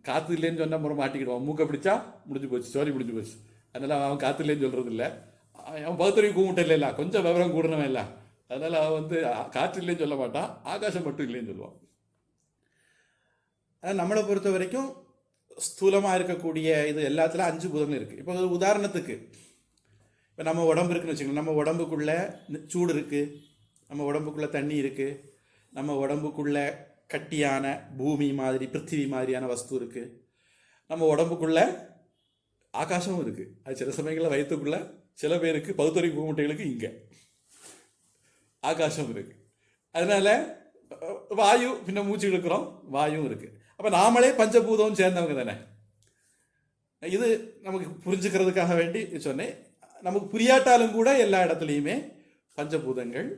காற்று இல்லைன்னு சொன்னால் முறை மாட்டிக்கிடுவான், மூக்கை பிடிச்சா முடிஞ்சு போச்சு, சோரி முடிஞ்சு போச்சு. அதனால் அவன் காற்று இல்லைன்னு சொல்கிறது இல்லை. அவன் பௌத்தரி கூமுட்டை இல்லை, கொஞ்சம் விவரம் கூடனவன் இல்லை. அதனால் அவன் காற்று இல்லைன்னு சொல்ல மாட்டான், ஆகாசம் மட்டும் இல்லைன்னு சொல்லுவான். ஆனால் நம்மளை பொறுத்த வரைக்கும் ஸ்தூலமாக இருக்கக்கூடிய இது எல்லாத்துலையும் 5 பூதங்கள் இருக்குது. இப்போ ஒரு உதாரணத்துக்கு இப்போ நம்ம உடம்பு இருக்குன்னு வச்சுக்கோங்க. நம்ம உடம்புக்குள்ளே சூடு இருக்குது, நம்ம உடம்புக்குள்ளே தண்ணி இருக்குது, நம்ம உடம்புக்குள்ளே கட்டியான பூமி மாதிரி பிருத்திவி மாதிரியான வஸ்து இருக்குது, நம்ம உடம்புக்குள்ளே ஆகாசமும் இருக்குது. அது சில சமயங்களில் வயிற்றுக்குள்ளே சில பேருக்கு பௌத்தரி பூமுட்டைகளுக்கு இங்கே ஆகாசம் இருக்குது. அதனால் வாயு பின்ன மூச்சு இழுக்கிறோம், வாயும் இருக்குது. அப்போ நாமளே பஞ்சபூதம் சேர்ந்தவங்க தானே. இது நமக்கு புரிஞ்சுக்கிறதுக்காக வேண்டி சொன்னேன். நமக்கு புரியாட்டாலும் கூட எல்லா இடத்துலையுமே பஞ்சபூதங்கள்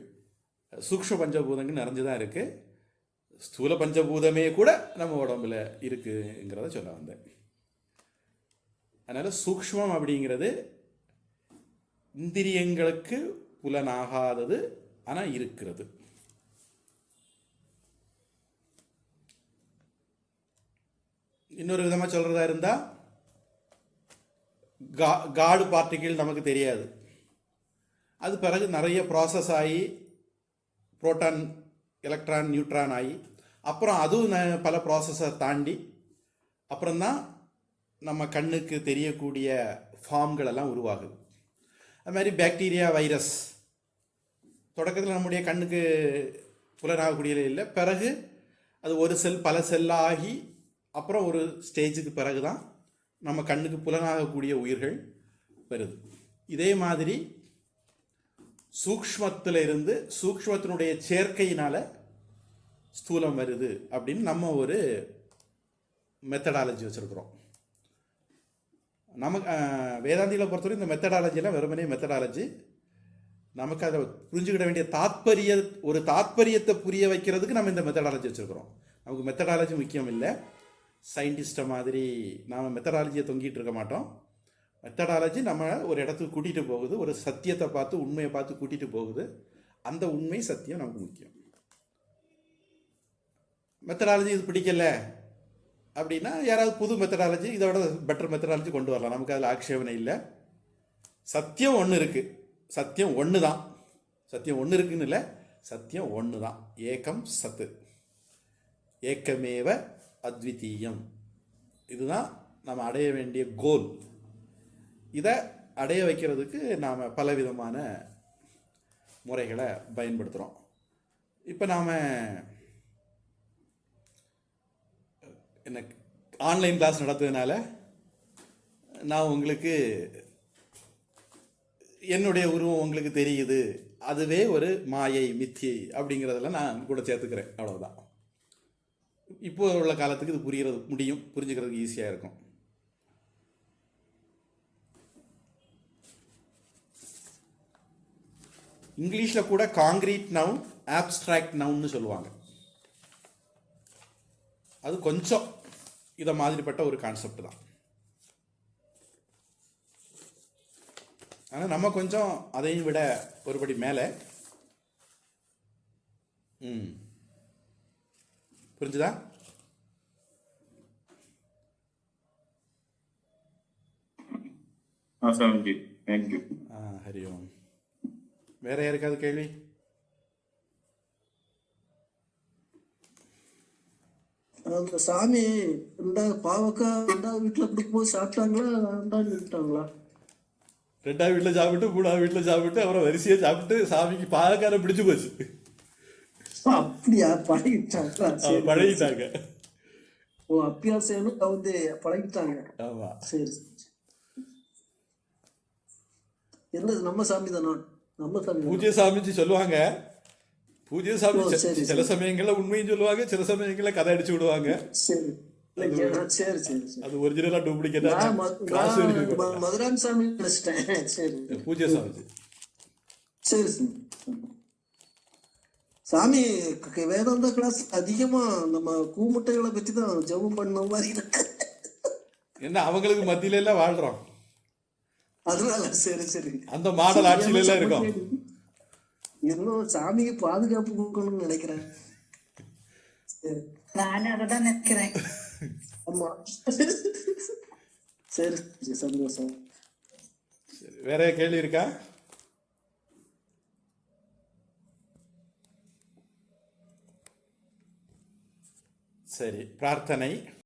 சூக்ஷ்ம பஞ்சபூதங்கள் நிறைஞ்சு தான் இருக்குது. ஸ்தூல பஞ்சபூதமே கூட நம்ம உடம்புல இருக்குங்கிறத சொல்ல வந்தேன். அதனால் சூக்ஷ்மம் அப்படிங்கிறது இந்திரியங்களுக்கு புலனாகாதது, ஆனால் இருக்கிறது. இன்னொரு விதமாக சொல்கிறதா இருந்தால் காடு பார்ட்டிகிள் நமக்கு தெரியாது. அது பிறகு நிறைய ப்ராசஸ் ஆகி புரோட்டான் எலக்ட்ரான் நியூட்ரான் ஆகி அப்புறம் அதுவும் பல ப்ராசஸை தாண்டி அப்புறம்தான் நம்ம கண்ணுக்கு தெரியக்கூடிய ஃபார்ம்கள் எல்லாம் உருவாகுது. அது மாதிரி பாக்டீரியா, வைரஸ் தொடக்கத்தில் நம்முடைய கண்ணுக்கு புலனாகக்கூடியது இல்லை. பிறகு அது ஒரு செல் பல செல்லாகி அப்புறம் ஒரு ஸ்டேஜுக்கு பிறகு தான் நம்ம கண்ணுக்கு புலனாகக்கூடிய உயிர்கள் வருது. இதே மாதிரி சூக்ஷ்மத்திலிருந்து சூக்ஷ்மத்தினுடைய சேர்க்கையினால் ஸ்தூலம் வருது அப்படின்னு நம்ம ஒரு மெத்தடாலஜி வச்சுருக்குறோம். நமக்கு வேதாந்தியில் பொறுத்தவரை இந்த மெத்தடாலஜியெல்லாம் வெறுமனே மெத்தடாலஜி. நமக்கு அதை புரிஞ்சுக்கிட வேண்டிய தாத்பரியத்தை புரிய வைக்கிறதுக்கு நம்ம இந்த மெத்தடாலஜி வச்சுருக்குறோம். நமக்கு மெத்தடாலஜி முக்கியம் இல்லை. சயின்டிஸ்ட்டை மாதிரி நாம் மெத்தடாலஜியை தொங்கிட்டு இருக்க மாட்டோம். மெத்தடாலஜி நம்ம ஒரு இடத்துக்கு கூட்டிகிட்டு போகுது, ஒரு சத்தியத்தை பார்த்து உண்மையை பார்த்து கூட்டிகிட்டு போகுது. அந்த உண்மை சத்தியம் நமக்கு முக்கியம். மெத்தடாலஜி இது பிடிக்கல அப்படின்னா யாராவது புது மெத்தடாலஜி இதோட பெட்டர் மெத்தடாலஜி கொண்டு வரலாம். நமக்கு அதில் ஆக்ஷேபனை இல்லை. சத்தியம் ஒன்று இருக்குது, சத்தியம் ஒன்று தான். சத்தியம் ஒன்று இருக்குன்னு இல்லை, சத்தியம் ஒன்று தான். ஏகம் சத்து, ஏக்கமேவ அத்விதீயம். இதுதான் நம்ம அடைய வேண்டிய கோல். இதை அடைய வைக்கிறதுக்கு நாம் பலவிதமான முறைகளை பயன்படுத்துகிறோம். இப்போ நாம் என்ன ஆன்லைன் கிளாஸ் நடத்துறதுனால நான் உங்களுக்கு என்னுடைய உருவம் உங்களுக்கு தெரியுது, அதுவே ஒரு மாயை மித்தியை அப்படிங்கிறதெல்லாம் நான் கூட சேர்த்துக்கிறேன். அவ்வளோதான். இப்போ உள்ள காலத்துக்கு இது புரிகிறது முடியும், புரிஞ்சுக்கிறதுக்கு ஈஸியாக இருக்கும். இங்கிலீஷில் கூட காங்கிரீட் நவுன் ஆப்ஸ்ட்ராக்ட் நவுன்னு சொல்லுவாங்க. அது கொஞ்சம் இதை மாதிரிப்பட்ட ஒரு கான்செப்ட் தான். ஆனால் நம்ம கொஞ்சம் அதையும் விட ஒருபடி மேலே. புரிஞ்சுதா? சாமிஜி தேங்க்யூ. ஹரி ஓம். வேற யாருக்காவது கேள்வி? அந்த சாமி பாவக்காய் ரெண்டாவது வீட்டுல கொடுக்கும்போது சாப்பிட்டாங்களா, ரெண்டாவது விட்டாங்களா? ரெண்டாவது வீட்டில் சாப்பிட்டு, மூணாவது வீட்டில் சாப்பிட்டு, அப்புறம் வரிசையாக சாப்பிட்டு சாமிக்கு பாவக்கார பிடிச்சு போச்சு. அப்படியா? பழகிட்டாங்களா? சரி. பழகிட்டாங்க. ஓ, அப்பியாசம் வந்து பழகிட்டாங்க. ஆமா. சரி. என்னது நம்ம சாமி தானா? நம்ம சாமி தானா? பூஜ்ய சாமிஜி சொல்லுவாங்க. பூஜ்ய சாமி ஓ, சரி, சில சமயங்கள்ல உண்மையும் சொல்லுவாங்க, சில சமயங்கள்ல கதை அடிச்சு விடுவாங்க. சரி. இல்ல, சரி சரி சரி. அது ஒரிஜினலா டூப்ளிகேட்டா நான் மதுரான் சாமி நினைச்சிட்டேன். சரி. பூஜ்ய சாமிஜி. சரி சரி. சாமி வேதாந்தா கிளாஸ் அதிகமா நம்ம கூமுட்டைகளை பத்தி தான் ஜெபம் பண்ண மாதிரி இருக்கு. என்ன அவங்களுக்கு மத்தியில எல்லாம் வாழ்றோம். அதனால சரி சரி. அந்த மாடல் ஆட்சியில எல்லாம் இருக்கும். இன்னும் சாமிக்கு பாதுகாப்பு கொடுக்கணும்னு நினைக்கிறேன். சரி. நானும் அதை தான் நினைக்கிறேன். ஆமா. சரி, சந்தோஷம். வேற கேள்வி இருக்கா? சரி, பிரார்த்தனை.